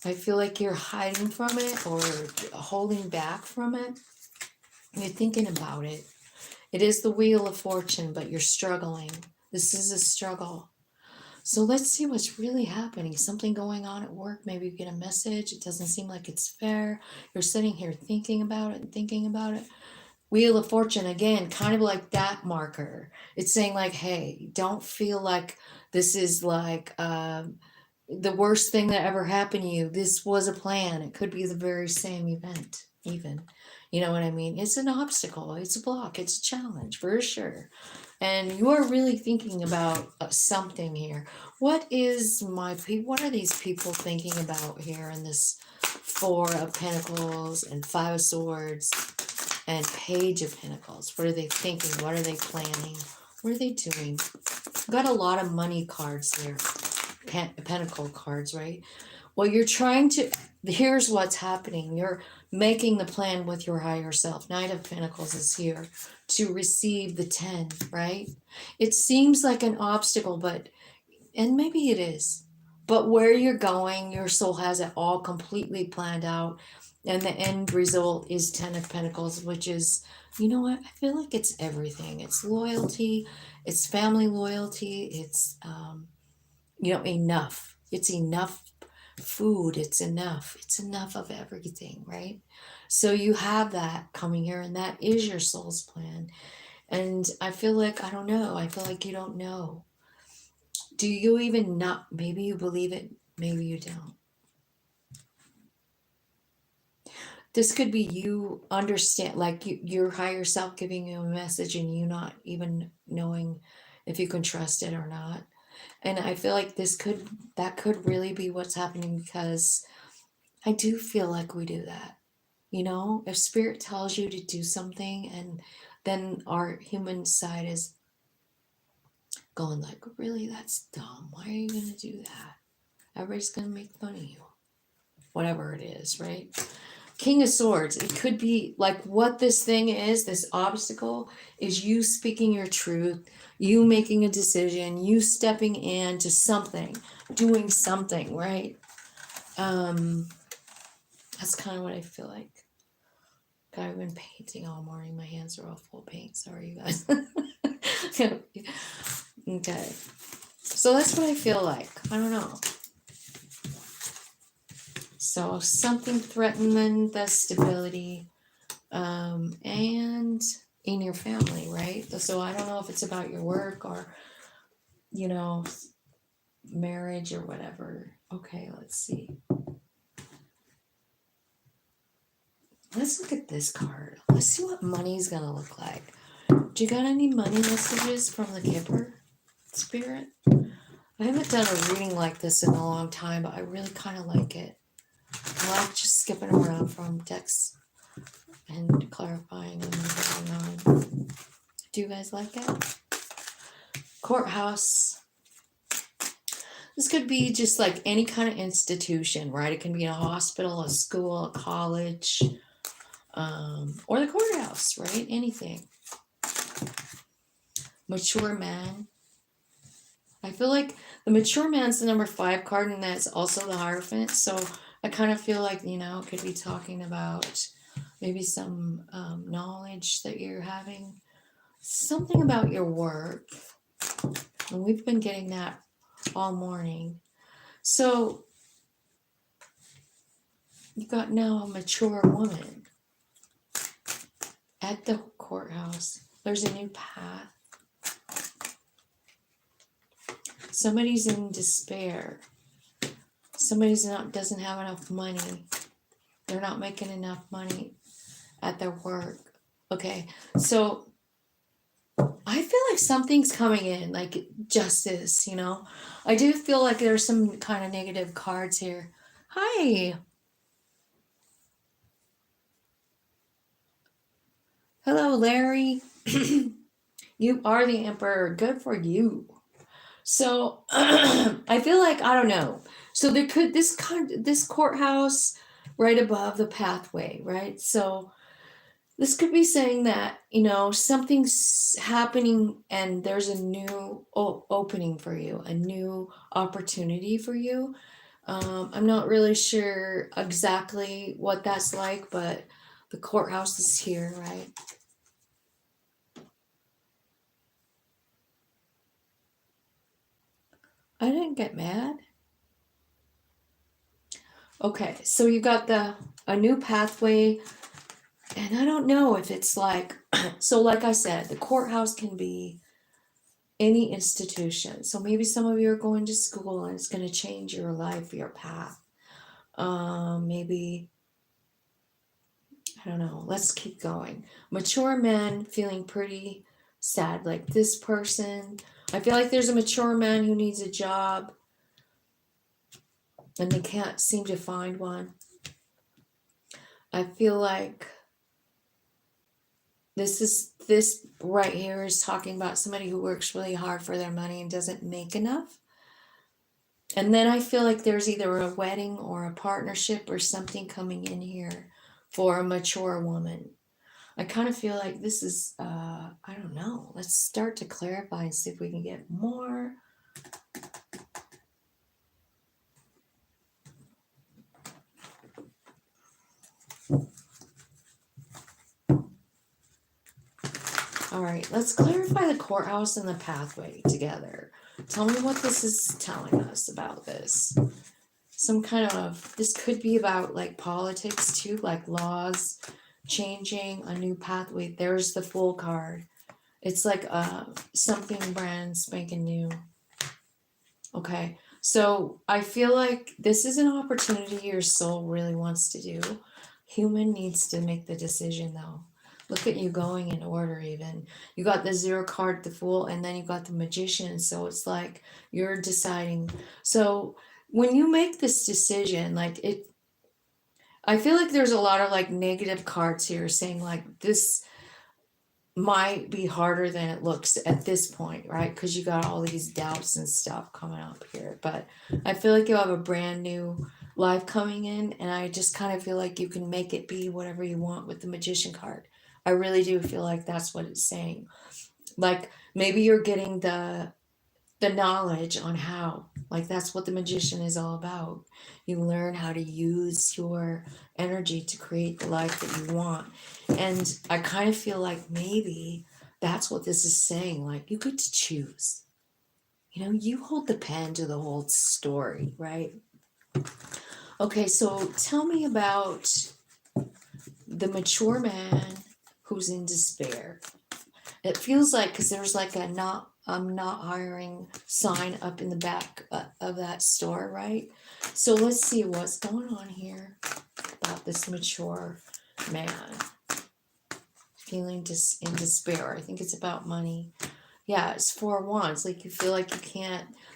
I feel like you're hiding from it or holding back from it. You're thinking about it. It is the Wheel of Fortune, but you're struggling. This is a struggle. So let's see what's really happening. Something going on at work. Maybe you get a message. It doesn't seem like it's fair. You're sitting here thinking about it and thinking about it. Wheel of Fortune, again, kind of like that marker. It's saying like, hey, don't feel like this is like the worst thing that ever happened to you. This was a plan. It could be the very same event, even. You know what I mean? It's an obstacle. It's a block. It's a challenge, for sure. And you are really thinking about something here. What are these people thinking about here in this Four of Pentacles and Five of Swords and Page of Pentacles? What are they thinking? What are they planning? What are they doing? Got a lot of money cards here. Pentacle cards, right? Well, you're trying to, here's what's happening. You're making the plan with your higher self. Knight of Pentacles is here to receive the 10, right? It seems like an obstacle, and maybe it is, but where you're going, your soul has it all completely planned out. And the end result is 10 of Pentacles, which is, you know what? I feel like it's everything. It's loyalty. It's family loyalty. It's, enough. It's enough food. It's enough of everything, right? So you have that coming here, and that is your soul's plan. And I feel like, I don't know, I feel like you don't know. Do you even not? Maybe you believe it, maybe you don't. This could be you understand, like your higher self giving you a message and you not even knowing if you can trust it or not. And I feel like that could really be what's happening, because I do feel like we do that. You know, if spirit tells you to do something and then our human side is going like, really, that's dumb. Why are you going to do that? Everybody's going to make fun of you. Whatever it is, right? King of Swords. It could be like what this thing is, this obstacle, is you speaking your truth, you making a decision, you stepping into something, doing something, right? That's kind of what I feel like. God, I've been painting all morning. My hands are all full of paint. Sorry, you guys. Okay. So that's what I feel like. I don't know. So something threatening the stability and in your family, right? So I don't know if it's about your work or, marriage or whatever. Okay, let's see. Let's look at this card. Let's see what money's going to look like. Do you got any money messages from the Kipper spirit? I haven't done a reading like this in a long time, but I really kind of like it. I like just skipping around from decks and clarifying and moving on. Do you guys like it? Courthouse. This could be just like any kind of institution, right? It can be a hospital, a school, a college, or the courthouse, right? Anything. Mature man. I feel like the mature man's the number 5 card, and that's also the Hierophant. So I kind of feel like, it could be talking about maybe some knowledge that you're having, something about your work. And we've been getting that all morning. So you got now a mature woman at the courthouse. There's a new path. Somebody's in despair. Somebody's doesn't have enough money. They're not making enough money at their work. Okay, so I feel like something's coming in, like justice, I do feel like there's some kind of negative cards here. Hi. Hello, Larry. You are the emperor. Good for you. So I feel like, I don't know. So there could this courthouse right above the pathway, right? So this could be saying that, something's happening and there's a new opening for you, a new opportunity for you. I'm not really sure exactly what that's like, but the courthouse is here, right? I didn't get mad. Okay, so you got a new pathway, and I don't know if it's like so like I said, the courthouse can be any institution. So maybe some of you are going to school and it's going to change your life, your path. Maybe I don't know. Let's keep going. Mature men feeling pretty sad, like this person. I feel like there's a mature man who needs a job and they can't seem to find one. I feel like this right here is talking about somebody who works really hard for their money and doesn't make enough. And then I feel like there's either a wedding or a partnership or something coming in here for a mature woman. I kind of feel like this is, I don't know. Let's start to clarify and see if we can get more. All right, let's clarify the courthouse and the pathway together. Tell me what this is telling us about this. Some kind of, this could be about like politics too, like laws changing, a new pathway. There's the Fool card. It's like something brand spanking new. Okay, so I feel like this is an opportunity your soul really wants to do. Human needs to make the decision though. Look at you going in order even. You got the Zero card, the Fool, and then you got the Magician. So it's like you're deciding. So when you make this decision, I feel like there's a lot of like negative cards here saying like this might be harder than it looks at this point, right? Because you got all these doubts and stuff coming up here. But I feel like you have a brand new life coming in, and I just kind of feel like you can make it be whatever you want with the Magician card. I really do feel like that's what it's saying. Like maybe you're getting the knowledge on how, like that's what the Magician is all about. You learn how to use your energy to create the life that you want. And I kind of feel like maybe that's what this is saying. Like you get to choose, you hold the pen to the whole story, right? Okay, so tell me about the mature man who's in despair. It feels like, because there's like a I'm not hiring sign up in the back of that store, right? So let's see what's going on here about this mature man feeling in despair. I think it's about money. Yeah, it's 4 of Wands. Like you feel like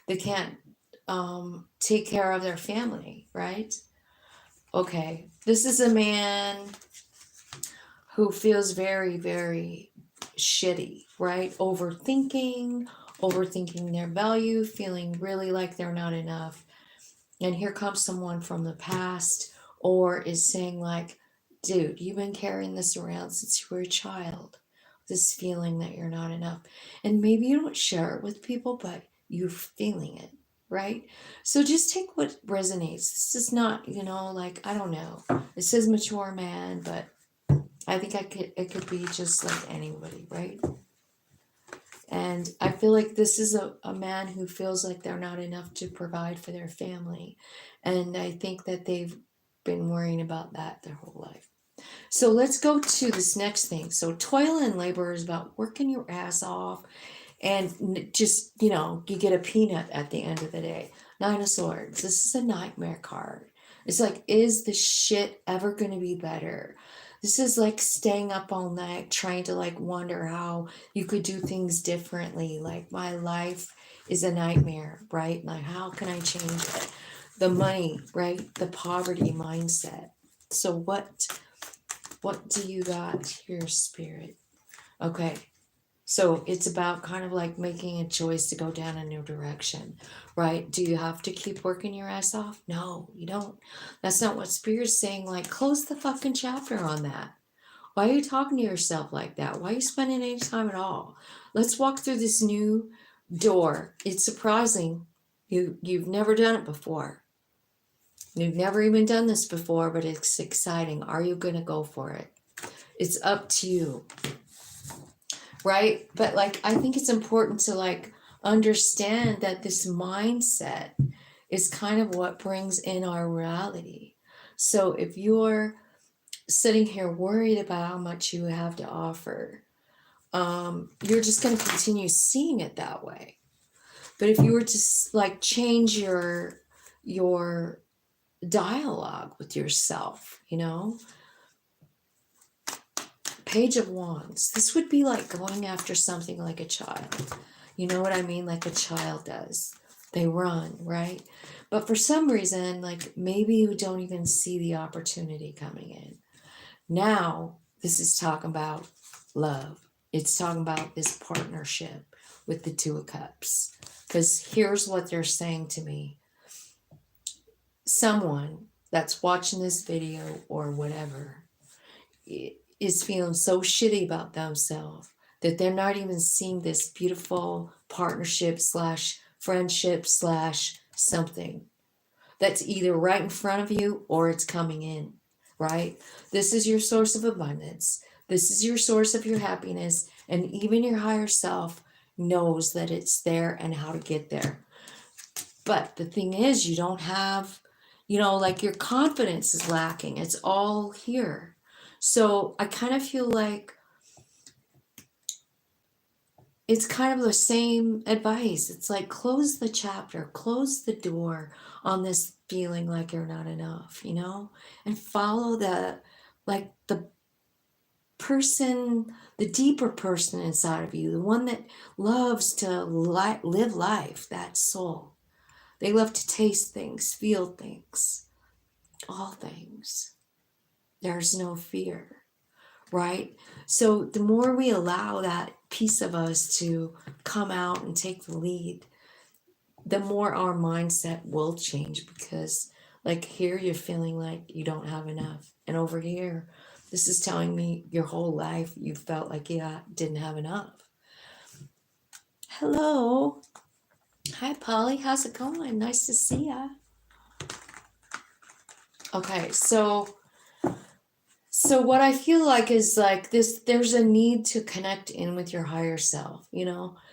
they can't take care of their family, right? Okay, this is a man who feels very, very shitty, right? Overthinking their value, feeling really like they're not enough. And here comes someone from the past or is saying like, dude, you've been carrying this around since you were a child. This feeling that you're not enough. And maybe you don't share it with people, but you're feeling it. right? So just take what resonates. This is not, like, I don't know. It says mature man, but I think it could be just like anybody, right? And I feel like this is a man who feels like they're not enough to provide for their family. And I think that they've been worrying about that their whole life. So let's go to this next thing. So toil and labor is about working your ass off and just, you get a peanut at the end of the day. Nine of Swords. This is a nightmare card. It's like, is the shit ever going to be better? This is like staying up all night trying to like wonder how you could do things differently. Like, my life is a nightmare, right? Like, how can I change it? The money, right? The poverty mindset. So what do you got here, Spirit? Okay. So it's about kind of like making a choice to go down a new direction, right? Do you have to keep working your ass off? No, you don't. That's not what Spirit's saying. Like, close the fucking chapter on that. Why are you talking to yourself like that? Why are you spending any time at all? Let's walk through this new door. It's surprising. You've never done it before. You've never even done this before, but it's exciting. Are you going to go for it? It's up to you. Right? But like, I think it's important to like understand that this mindset is kind of what brings in our reality. So if you're sitting here worried about how much you have to offer, you're just going to continue seeing it that way. But if you were to like change your dialogue with yourself, Page of Wands. This would be like going after something like a child. You know what I mean? Like a child does. They run, right? But for some reason, like maybe you don't even see the opportunity coming in. Now, this is talking about love. It's talking about this partnership with the Two of Cups. Because here's what they're saying to me. Someone that's watching this video or whatever is feeling so shitty about themselves that they're not even seeing this beautiful partnership / friendship / something that's either right in front of you or it's coming in, right? This is your source of abundance. This is your source of your happiness. And even your higher self knows that it's there and how to get there. But the thing is, you don't have, like your confidence is lacking. It's all here. So I kind of feel like it's kind of the same advice. It's like, close the chapter, close the door on this feeling like you're not enough, and follow the person, the deeper person inside of you, the one that loves to live life, that soul. They love to taste things, feel things, all things. There's no fear. Right? So the more we allow that piece of us to come out and take the lead, the more our mindset will change, because like here you're feeling like you don't have enough. And over here, this is telling me your whole life you felt like you didn't have enough. Hello. Hi, Polly. How's it going? Nice to see ya. Okay, so what I feel like is like this, there's a need to connect in with your higher self,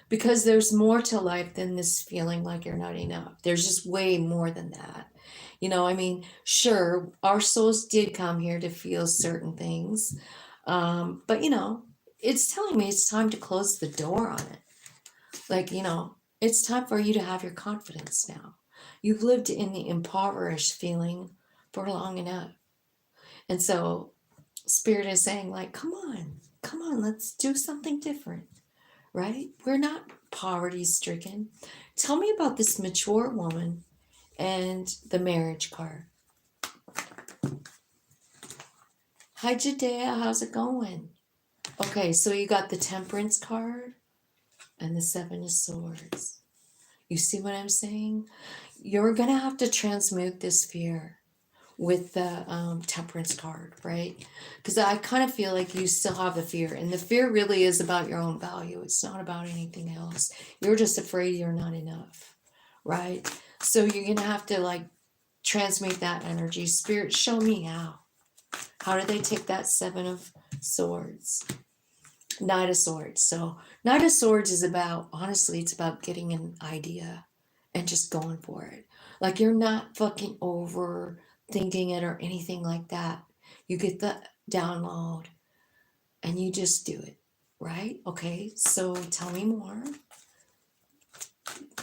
because there's more to life than this feeling like you're not enough. There's just way more than that. I mean, sure, our souls did come here to feel certain things. But it's telling me it's time to close the door on it. Like, it's time for you to have your confidence now. You've lived in the impoverished feeling for long enough. And so Spirit is saying, like, come on, let's do something different, right? We're not poverty stricken. Tell me about this mature woman and the marriage card. Hi, Jadea, how's it going? Okay, so you got the Temperance card and the Seven of Swords. You see what I'm saying? You're going to have to transmute this fear with the Temperance card, right? Because I kind of feel like you still have the fear, and the fear really is about your own value. It's not about anything else. You're just afraid you're not enough, right? So you're going to have to like transmute that energy. Spirit, show me how. How do they take that Seven of Swords? Knight of Swords. So Knight of Swords is about, honestly, it's about getting an idea and just going for it. Like you're not fucking overthinking it or anything like that. You get the download and you just do it, right? Okay, so tell me more.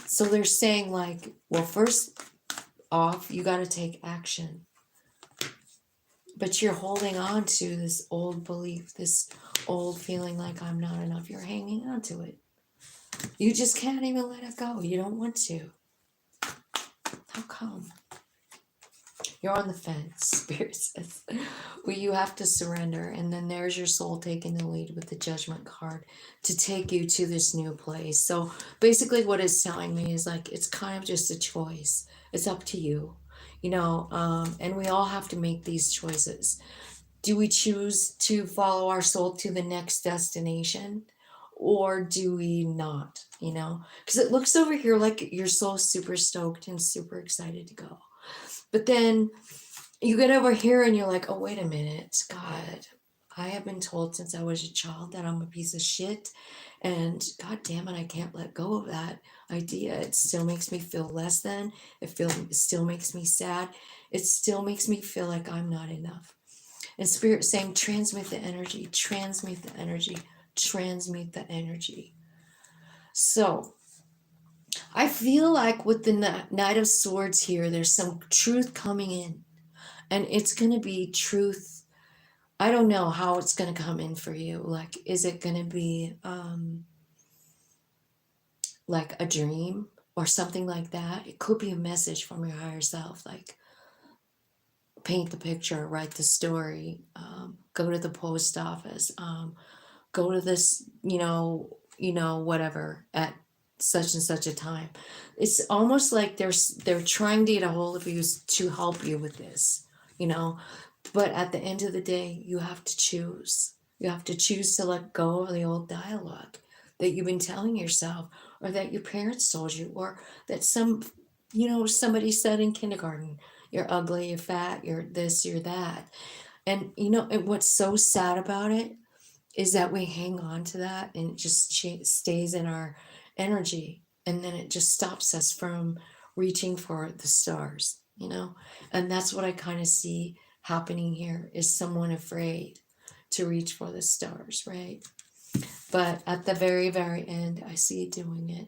So they're saying like, well, first off, you got to take action. But you're holding on to this old belief, this old feeling like I'm not enough. You're hanging on to it. You just can't even let it go. You don't want to. How come? You're on the fence, Spirit says. Well, you have to surrender. And then there's your soul taking the lead with the Judgment card to take you to this new place. So basically what it's telling me is like, it's kind of just a choice. It's up to you, and we all have to make these choices. Do we choose to follow our soul to the next destination, or do we not? Because it looks over here like you're so super stoked and super excited to go. But then you get over here and you're like, oh, wait a minute, God, I have been told since I was a child that I'm a piece of shit. And God damn it, I can't let go of that idea. It still makes me feel less than. It still makes me sad. It still makes me feel like I'm not enough. And Spirit saying, transmute the energy, transmute the energy, transmute the energy. So I feel like with the Knight of Swords here, there's some truth coming in. And it's going to be truth. I don't know how it's going to come in for you. Like, is it going to be like a dream or something like that? It could be a message from your higher self, like paint the picture, write the story, go to the post office, go to this, whatever at such and such a time. It's almost like they're trying to get a hold of you to help you with this, but at the end of the day, you have to choose. You have to choose to let go of the old dialogue that you've been telling yourself, or that your parents told you, or that somebody said in kindergarten, you're ugly, you're fat, you're this, you're that. And and what's so sad about it is that we hang on to that, and it just stays in our energy, and then it just stops us from reaching for the stars, and that's what I kind of see happening here, is someone afraid to reach for the stars, right? But at the very, very end, I see it doing it.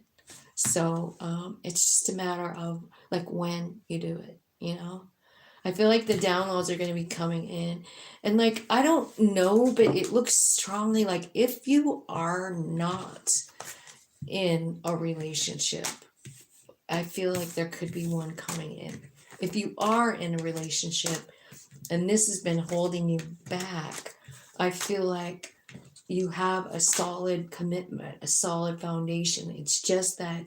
So it's just a matter of like when you do it, I feel like the downloads are going to be coming in. And like, I don't know, but it looks strongly like if you are not in a relationship, I feel like there could be one coming in. If you are in a relationship and this has been holding you back, I feel like you have a solid commitment, a solid foundation. It's just that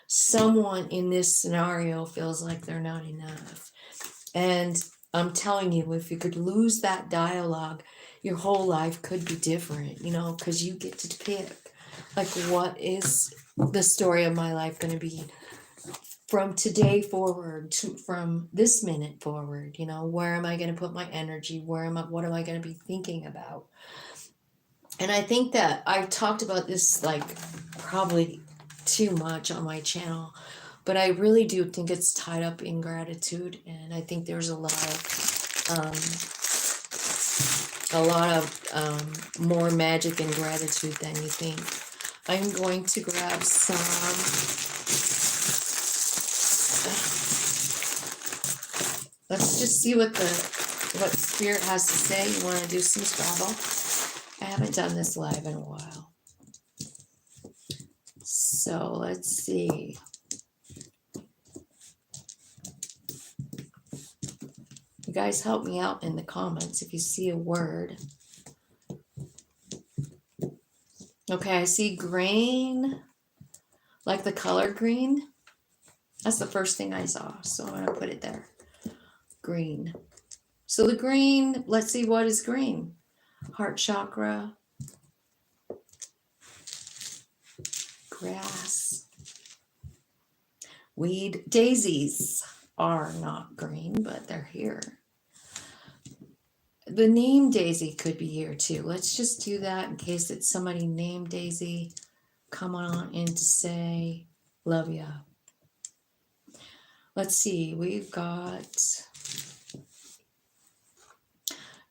someone in this scenario feels like they're not enough. And I'm telling you, if you could lose that dialogue, your whole life could be different, because you get to pick, like, what is the story of my life going to be from today forward, from this minute forward, where am I going to put my energy? What am I going to be thinking about? And I think that I've talked about this, like, probably too much on my channel, but I really do think it's tied up in gratitude, and I think there's a lot of more magic in gratitude than you think. I'm going to grab some. Let's just see what Spirit has to say. You want to do some Scrabble? I haven't done this live in a while. So let's see. You guys help me out in the comments if you see a word. Okay, I see green, like the color green. That's the first thing I saw, so I'm going to put it there. Green. So the green, let's see, what is green? Heart chakra, grass, Weed daisies are not green, but they're here. The name Daisy could be here too. Let's just do that in case it's somebody named Daisy. Come on in to say love ya. Let's see. We've got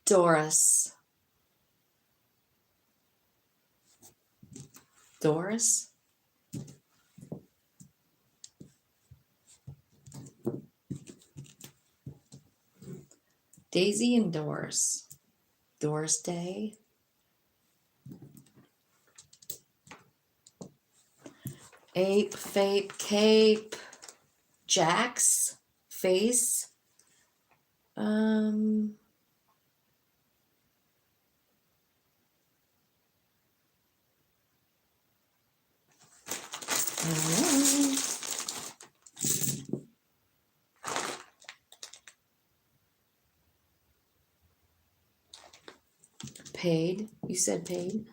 Doris. Doris? Daisy and Doris. Doris Day. Ape, Fape, Cape. Jax. Face. I don't know. Paid. You said paid.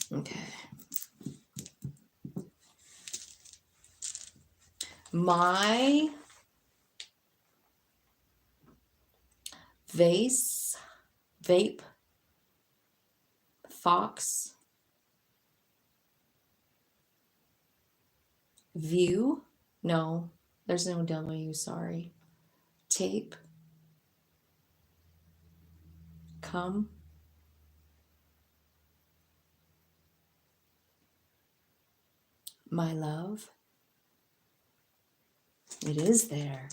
Okay. My vase, vape, fox, view. No, there's no W, sorry. Tape. Come. My love. It is there.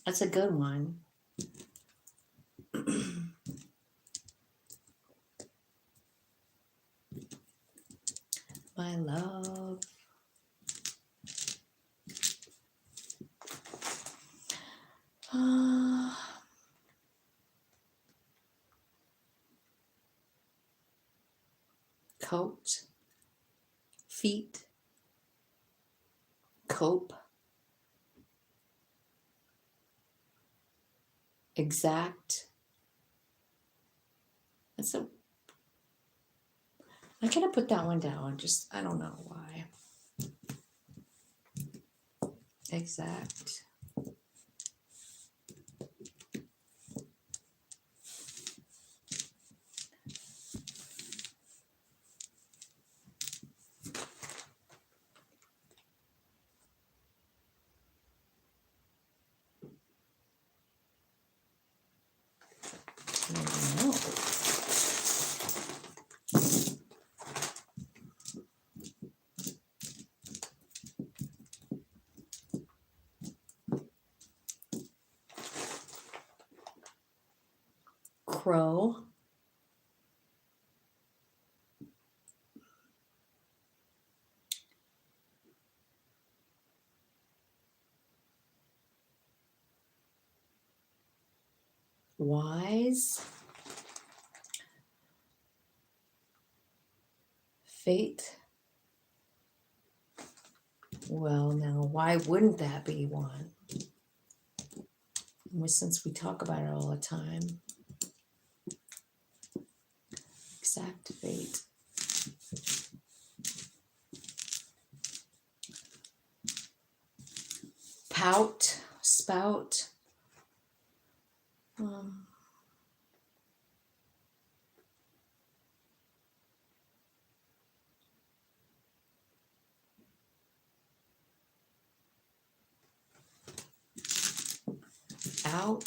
That's a good one. My love. Coat. Feet. Cope. Exact. That's a. I could have put that one down. Just I don't know why. Exact. No. Crow. Wise. Fate. Well, now, why wouldn't that be one? Since we talk about it all the time. Exact fate. Pout. Spout. Out.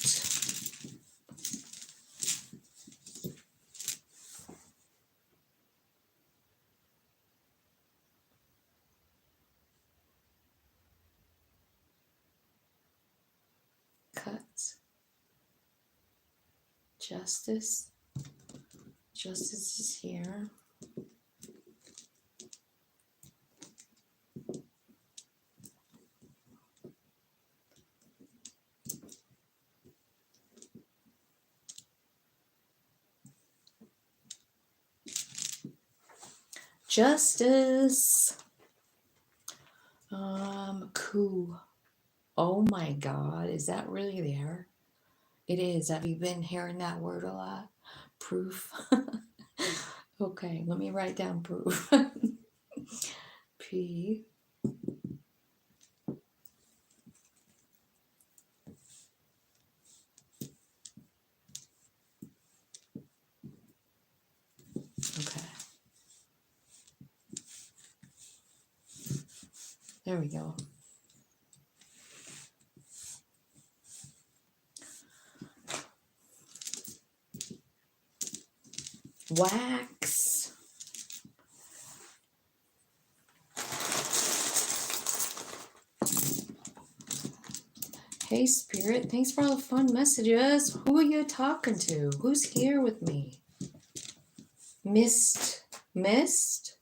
Cut. Justice. Justice is here. Justice. Coup. Oh my God, is that really there? It is. Have you been hearing that word a lot? Proof. Okay, let me write down proof. P. Okay. There we go. Wax. Hey, Spirit, thanks for all the fun messages. Who are you talking to? Who's here with me? Mist. Mist?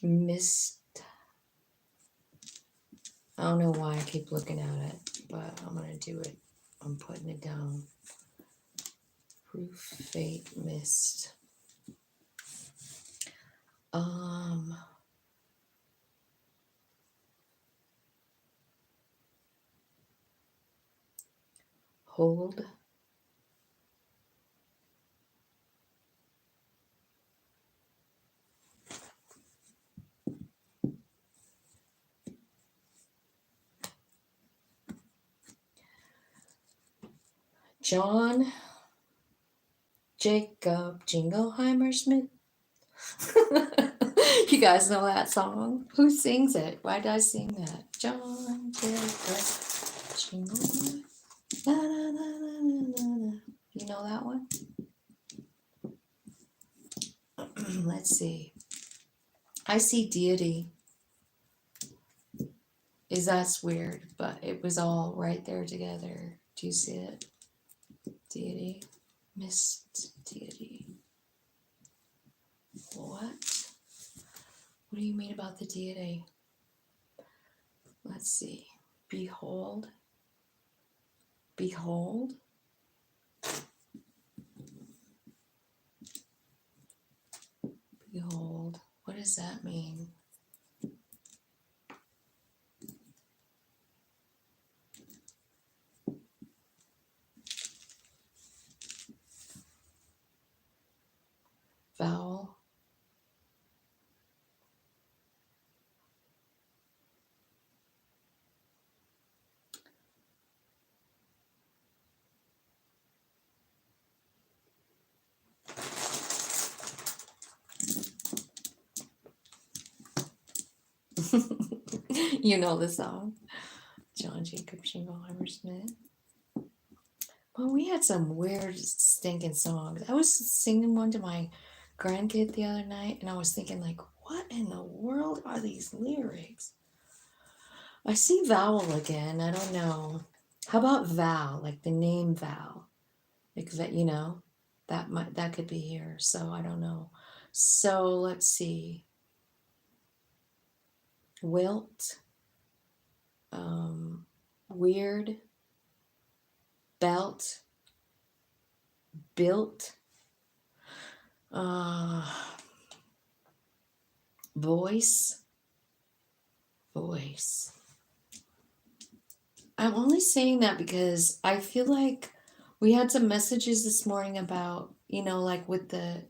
Mist. I don't know why I keep looking at it, but I'm going to do it. I'm putting it down. Proof, fate, mist. Hold. John Jacob Jingleheimer Smith. You guys know that song? Who sings it? Why did I sing that? John Jacob Jingleheimer. Na, na, na, na, na, na. You know that one? Let's see. I see deity. That's weird, but it was all right there together. Do you see it? Deity. Mist deity. What? What do you mean about the deity? Let's see. Behold. Behold. Behold. What does that mean? Vowel. You know the song. John Jacob Jingleheimer Smith. Well, we had some weird stinking songs. I was singing one to my grandkid the other night, and I was thinking, like, what in the world are these lyrics? I see vowel again. I don't know. How about Val, like the name Val? Like that, you know, that could be here. So I don't know. So let's see. Wilt, weird, belt, built, voice. I'm only saying that because I feel like we had some messages this morning about, you know, like with the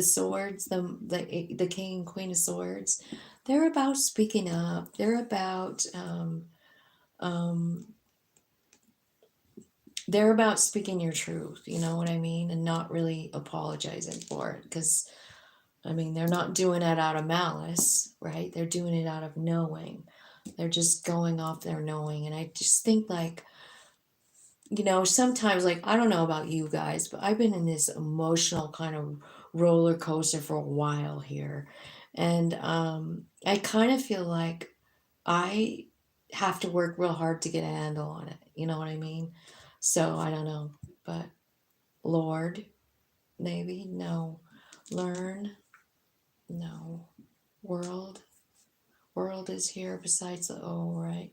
swords, the king and queen of swords. They're about speaking up. They're about speaking your truth, you know what I mean, and not really apologizing for it, because I mean, they're not doing it out of malice, right? They're doing it out of knowing. They're just going off their knowing. And I just think, like, you know, sometimes, like, I don't know about you guys, but I've been in this emotional kind of roller coaster for a while here. And I kind of feel like I have to work real hard to get a handle on it. You know what I mean? So I don't know. But Lord, maybe? No. Learn? No. World? World is here besides the O, right?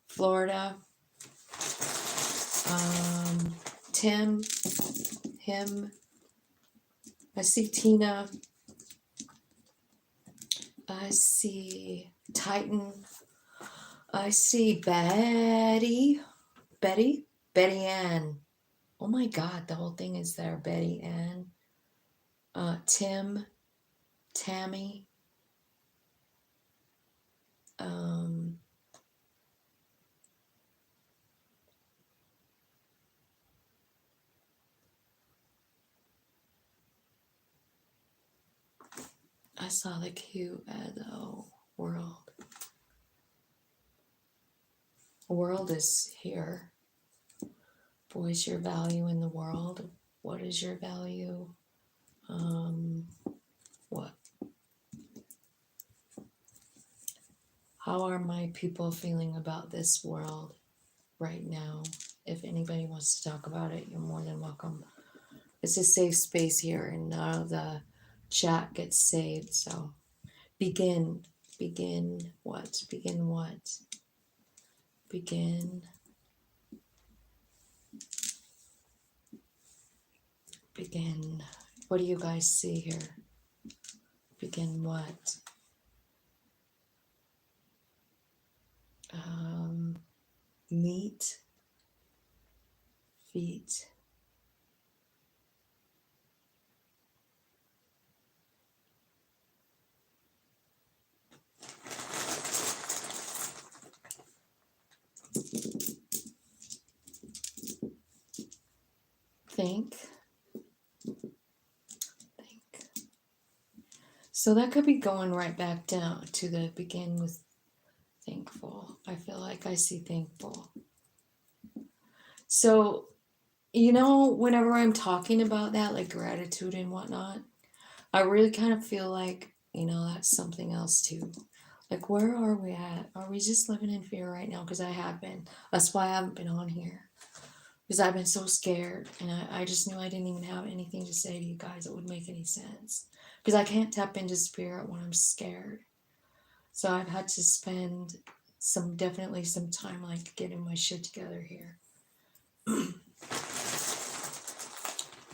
Florida. Tim. Him. I see Tina. I see Titan. I see Betty. Betty Ann. Oh my God, the whole thing is there. Betty Ann, Tim, Tammy, um, I saw the Q at the world. World is here. Voice your value in the world. What is your value? What? How are my people feeling about this world right now? If anybody wants to talk about it, you're more than welcome. It's a safe space here, and none of the chat gets saved. So begin. Begin what? Begin what? Begin. Begin. What do you guys see here? Begin what? Meet. Feet. Think. So that could be going right back down to the begin with thankful. I feel like I see thankful. So, whenever I'm talking about that, like gratitude and whatnot, I really kind of feel like, that's something else too. Like, where are we at? Are we just living in fear right now? Because I have been. That's why I haven't been on here. Because I've been so scared. And I just knew I didn't even have anything to say to you guys that would make any sense. Because I can't tap into spirit when I'm scared. So I've had to spend definitely some time like getting my shit together here.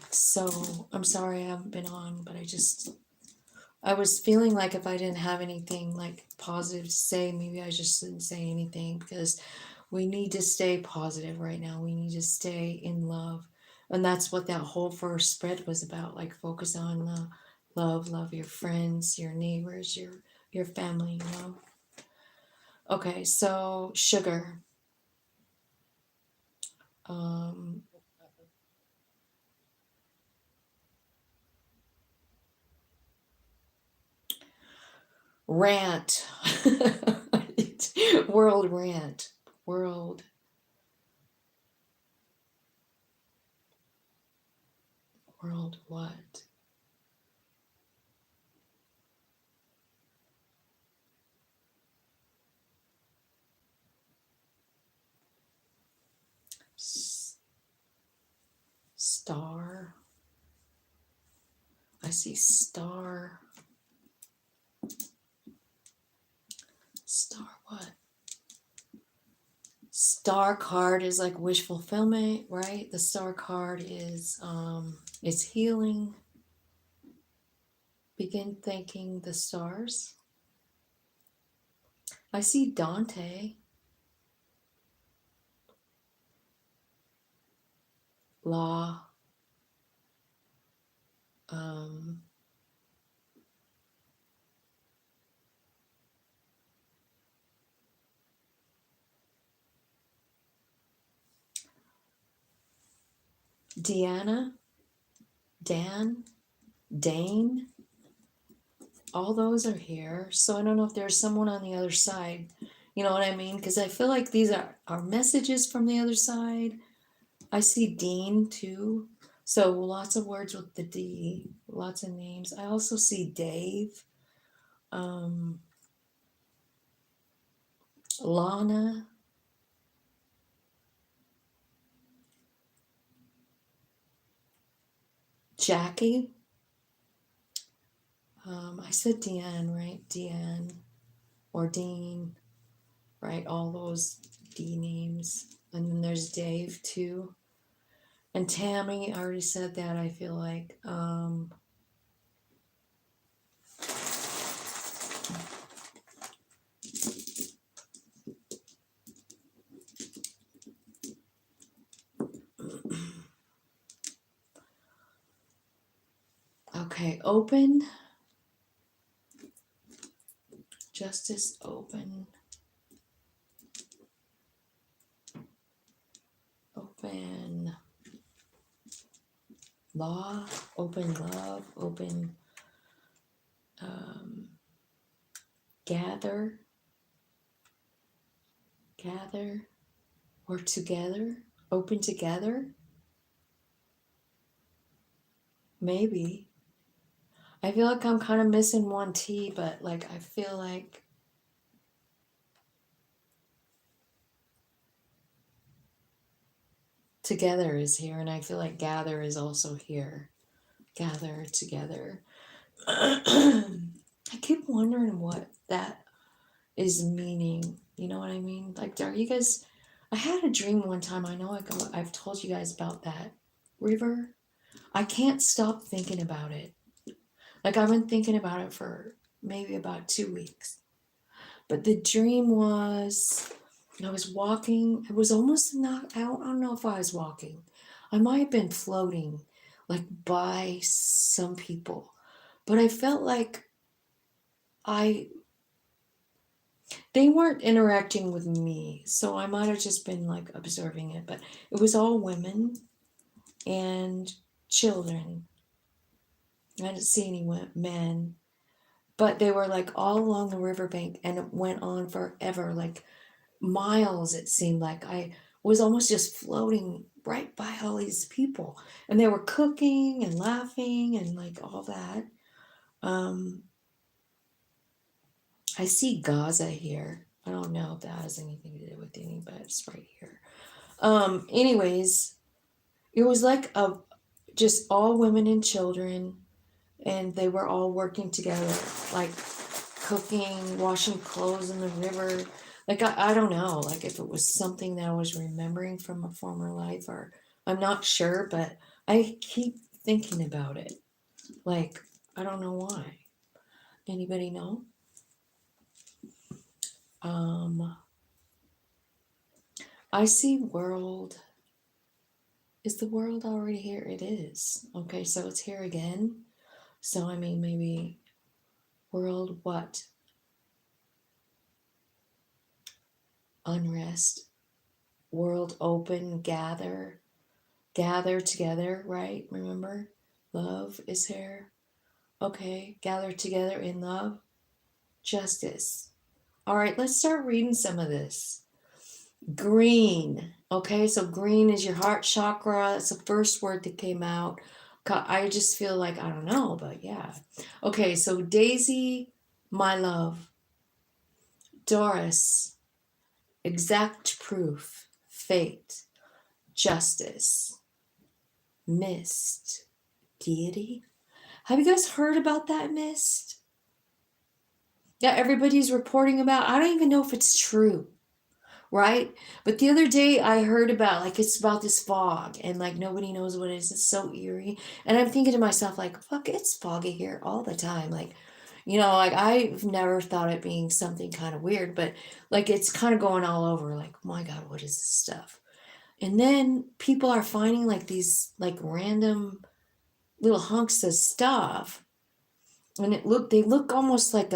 So I'm sorry I haven't been on, but I was feeling like if I didn't have anything like positive to say, maybe I just didn't say anything, because we need to stay positive right now. We need to stay in love. And that's what that whole first spread was about. Like, focus on love your friends, your neighbors, your family, Okay, so sugar. Rant. World rant. World what? Star. I see star. Star what? Star card is like wish fulfillment, right? The star card is healing. Begin thanking the stars. I see Dante. Law. Deanna. Dan. Dane. All those are here. So I don't know if there's someone on the other side. You know what I mean? Because I feel like these are messages from the other side. I see Dean too. So lots of words with the D, lots of names. I also see Dave, Lana, Jackie. I said Deanne, right? Deanne or Dean, right? All those D names. And then there's Dave too. And Tammy, I already said that, I feel like. Okay, open. Justice, open. Open. Law, open love, open. Gather. Gather. Work together. Open together. Maybe. I feel like I'm kind of missing one T, but like I feel like together is here, and I feel like gather is also here. Gather together. I keep wondering what that is meaning. You know what I mean? Like, are you guys? I had a dream one time. I know I've told you guys about that river. I can't stop thinking about it. Like, I've been thinking about it for maybe about 2 weeks. But the dream was I was walking. It was almost not, I don't know if I was walking. I might have been floating, like by some people. But I felt like I they weren't interacting with me. So I might have just been like observing it. But it was all women and children. I didn't see any men. But they were like all along the riverbank, and it went on forever, like miles. It seemed like I was almost just floating right by all these people, and they were cooking and laughing and like all that. I see Gaza here. I don't know if that has anything to do with any, but it's right here. Anyways, it was like just all women and children, and they were all working together, like cooking, washing clothes in the river. Like, I don't know, like if it was something that I was remembering from a former life, or I'm not sure, but I keep thinking about it. Like, I don't know why. Anybody know? I see world. Is the world already here? It is. Okay, so it's here again. So, I mean, maybe world what? Unrest. World open, gather together, right? Remember? Love is here. Okay, gather together in love. Justice. All right, let's start reading some of this. Green. Okay, so green is your heart chakra. That's the first word that came out. I just feel like, I don't know, but yeah. Okay, so Daisy, my love. Doris, exact proof. Fate. Justice. Mist. Deity. Have you guys heard about that mist? Yeah, everybody's reporting about. I don't even know if it's true, right? But the other day I heard about, like, it's about this fog, and like nobody knows what it is. It's so eerie. And I'm thinking to myself, like, fuck, it's foggy here all the time. Like, like I've never thought it being something kind of weird, but like it's kind of going all over. Like, oh my God, what is this stuff? And then people are finding like these like random little hunks of stuff, and they look almost like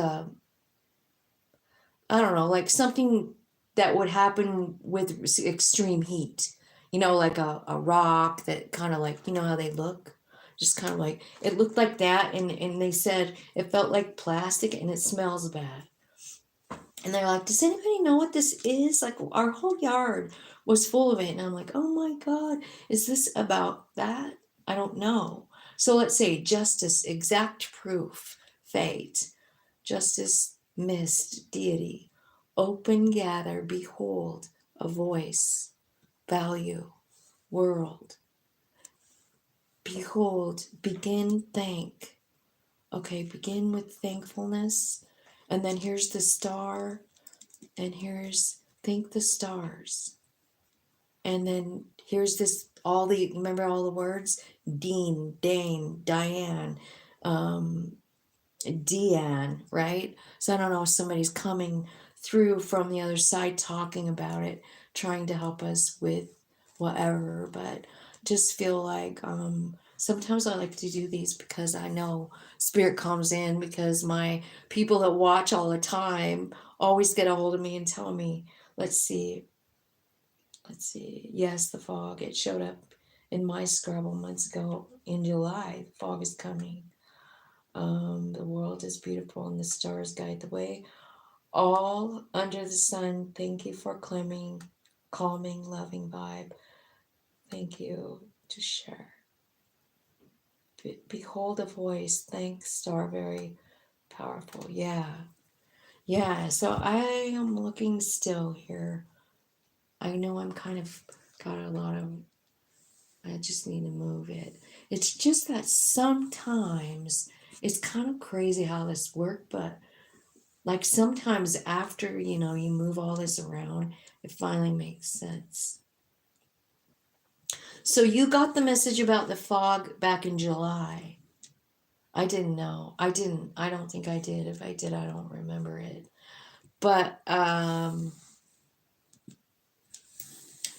I don't know, like something that would happen with extreme heat. Like a rock that kind of like, how they look? Just kind of like, it looked like that. And they said it felt like plastic and it smells bad. And they're like, does anybody know what this is? Like, our whole yard was full of it. And I'm like, oh my God, is this about that? I don't know. So let's say justice, exact proof, fate, justice, mist, deity, open, gather, behold, a voice, value, world. Behold, begin, thank. Okay, begin with thankfulness. And then here's the star. And here's thank the stars. And then here's this, remember all the words? Dean, Dane, Diane, Deanne, right? So I don't know if somebody's coming through from the other side talking about it, trying to help us with whatever, but just feel like Sometimes I like to do these because I know spirit comes in, because my people that watch all the time always get a hold of me and tell me, let's see, let's see. Yes, the fog. It showed up in my Scrabble months ago in July. Fog is coming. The world is beautiful and the stars guide the way. All under the sun. Thank you for calming, loving vibe. Thank you to share. Behold a voice. Thanks, star. Very powerful. Yeah. Yeah. So I am looking still here. I know I'm kind of got a lot of, I just need to move it. It's just that sometimes it's kind of crazy how this worked, but like sometimes after, you move all this around, it finally makes sense. So you got the message about the fog back in July. I didn't know. I don't think I did. If I did, I don't remember it. But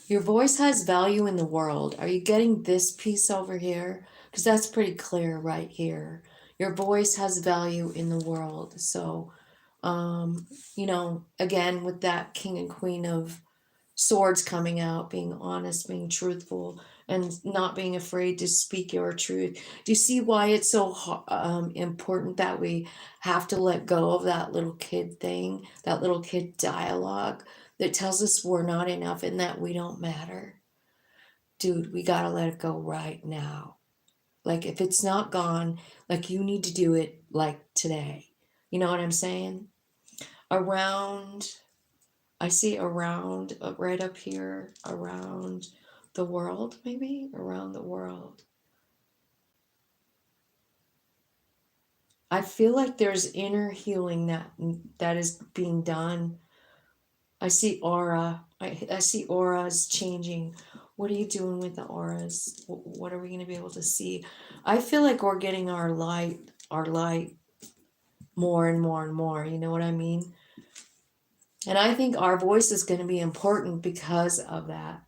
your voice has value in the world. Are you getting this piece over here? Because that's pretty clear right here. Your voice has value in the world. So, again, with that King and Queen of Swords coming out, being honest, being truthful, and not being afraid to speak your truth. Do you see why it's so important that we have to let go of that little kid thing, that little kid dialogue that tells us we're not enough and that we don't matter? Dude, we got to let it go right now. Like, if it's not gone, like, you need to do it like today. You know what I'm saying? I see around, right up here, around the world, maybe? Around the world. I feel like there's inner healing that is being done. I see aura. I see auras changing. What are you doing with the auras? What are we going to be able to see? I feel like we're getting our light more and more and more. You know what I mean? And I think our voice is going to be important because of that,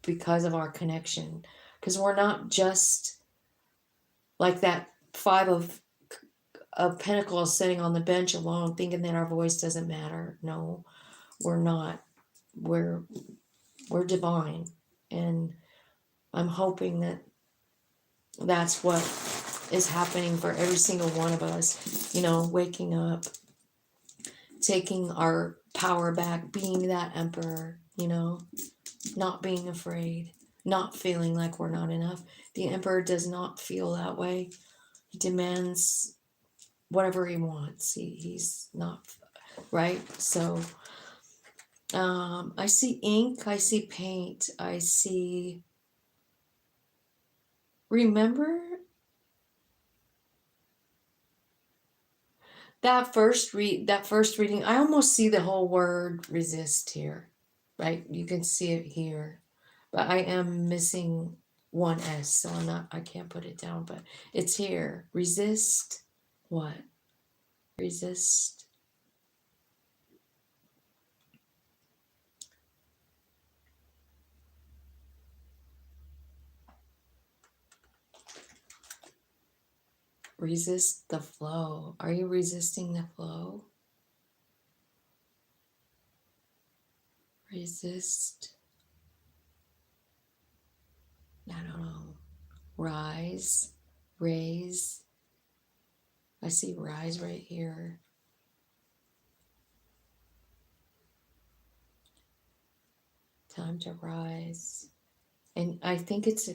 because of our connection. Because we're not just like that five of Pentacles sitting on the bench alone, thinking that our voice doesn't matter. No, we're not. We're divine, and I'm hoping that that's what is happening for every single one of us. Waking up, taking our power back, being that emperor. Not being afraid, not feeling like we're not enough. The emperor does not feel that way. He demands whatever he wants. He's not right. So I see ink, I see paint, I see. Remember that first reading? I almost see the whole word resist here, right? You can see it here, but I am missing one S, so I can't put it down, but it's here. Resist what? Resist. Resist the flow. Are you resisting the flow? Resist. I don't know. Rise. Raise. I see rise right here. Time to rise. And I think it's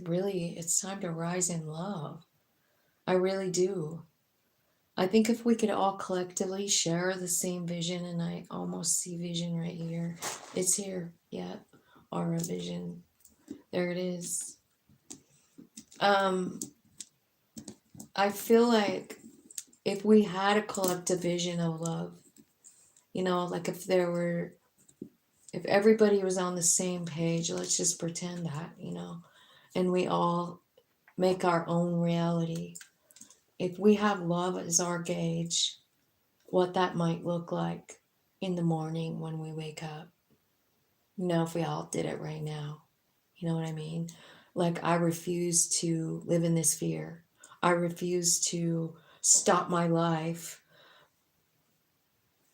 time to rise in love. I really do. I think if we could all collectively share the same vision, and I almost see vision right here. It's here. Yeah. Aura vision. There it is. I feel like if we had a collective vision of love, like if everybody was on the same page, let's just pretend that, and we all make our own reality. If we have love as our gauge, what that might look like in the morning when we wake up. If we all did it right now. You know what I mean? Like, I refuse to live in this fear. I refuse to stop my life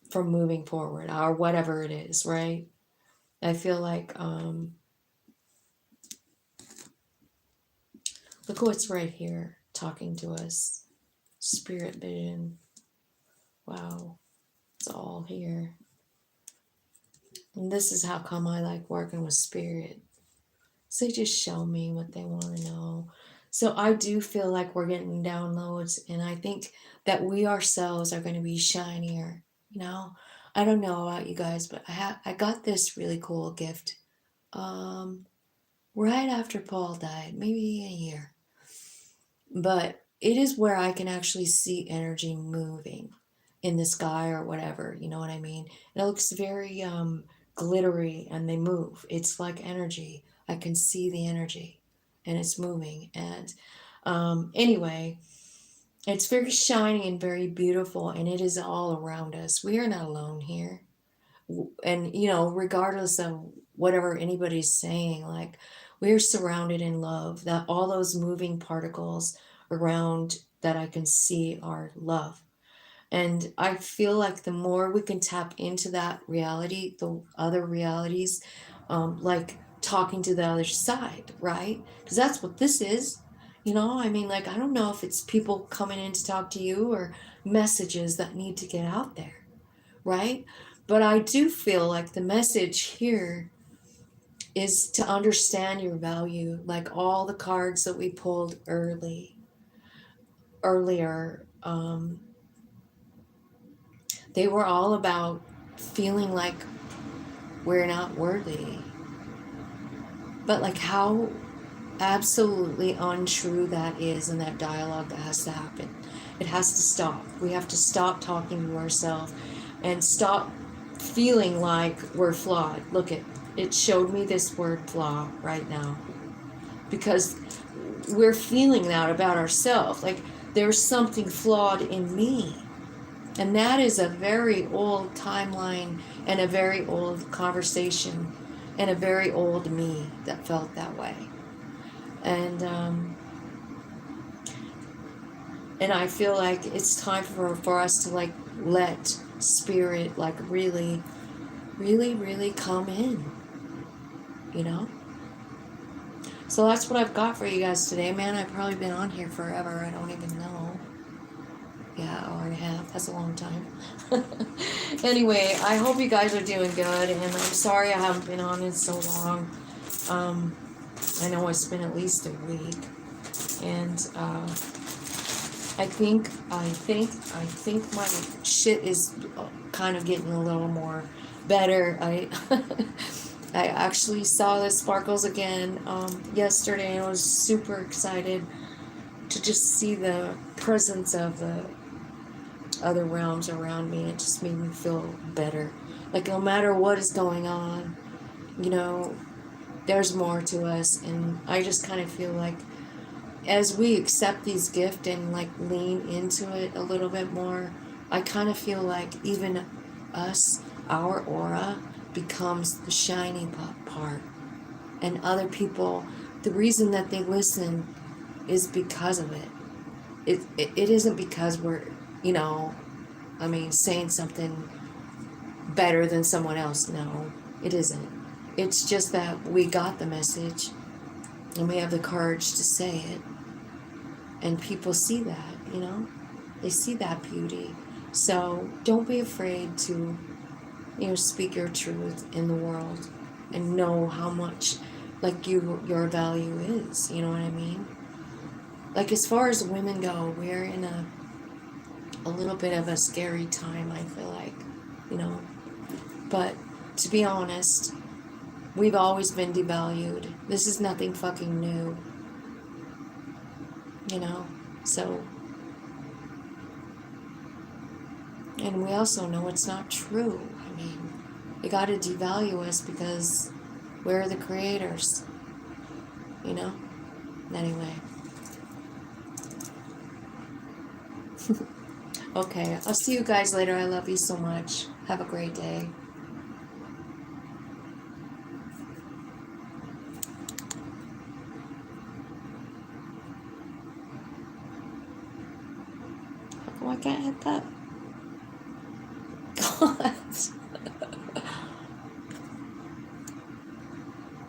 from moving forward or whatever it is, right? I feel like, look what's right here talking to us. Spirit vision. Wow. It's all here. And this is how come I like working with spirit. So they just show me what they want to know. So I do feel like we're getting downloads, and I think that we ourselves are going to be shinier. You know, I don't know about you guys, but I got this really cool gift. Right after Paul died, maybe a year, but it is where I can actually see energy moving in the sky or whatever. You know what I mean? And it looks very glittery, and they move. It's like energy. I can see the energy, and it's moving. And anyway, it's very shiny and very beautiful, and it is all around us. We are not alone here. And, you know, regardless of whatever anybody's saying, like, we're surrounded in love. That all those moving particles around that I can see are love. And I feel like the more we can tap into that reality, the other realities, like talking to the other side, right? Because that's what this is. You know, I mean, like, I don't know if it's people coming in to talk to you or messages that need to get out there, right? But I do feel like the message here is to understand your value, like all the cards that we pulled earlier. They were all about feeling like we're not worthy. But like how absolutely untrue that is, and that dialogue that has to happen. It has to stop. We have to stop talking to ourselves and stop feeling like we're flawed. Look, it showed me this word flaw right now. Because we're feeling that about ourselves. Like, there's something flawed in me. And that is a very old timeline and a very old conversation and a very old me that felt that way. And I feel like it's time for us to like let spirit like really, really, really come in, you know? So that's what I've got for you guys today, man. I've probably been on here forever. I don't even know. Yeah, hour and a half. That's a long time. Anyway, I hope you guys are doing good, and I'm sorry I haven't been on in so long. I know it's been at least a week, and I think my shit is kind of getting a little more better. I actually saw the sparkles again yesterday, and I was super excited to just see the presence of the other realms around me. It just made me feel better. Like, no matter what is going on, you know, there's more to us. And I just kind of feel like as we accept these gifts and like lean into it a little bit more, I kind of feel like even us, our aura becomes the shiny part. And other people, the reason that they listen is because of it. It isn't because we're, you know, I mean, saying something better than someone else. No, it isn't. It's just that we got the message and we have the courage to say it. And people see that, you know? They see that beauty. So don't be afraid to, you know, speak your truth in the world and know how much, like, your value is. You know what I mean? Like, as far as women go, we're in a little bit of a scary time, I feel like, you know. But to be honest, we've always been devalued. This is nothing fucking new, you know. So, and we also know it's not true. I mean, they got to devalue us because we're the creators, you know. Anyway. Okay, I'll see you guys later. I love you so much. Have a great day. I can't hit that. God.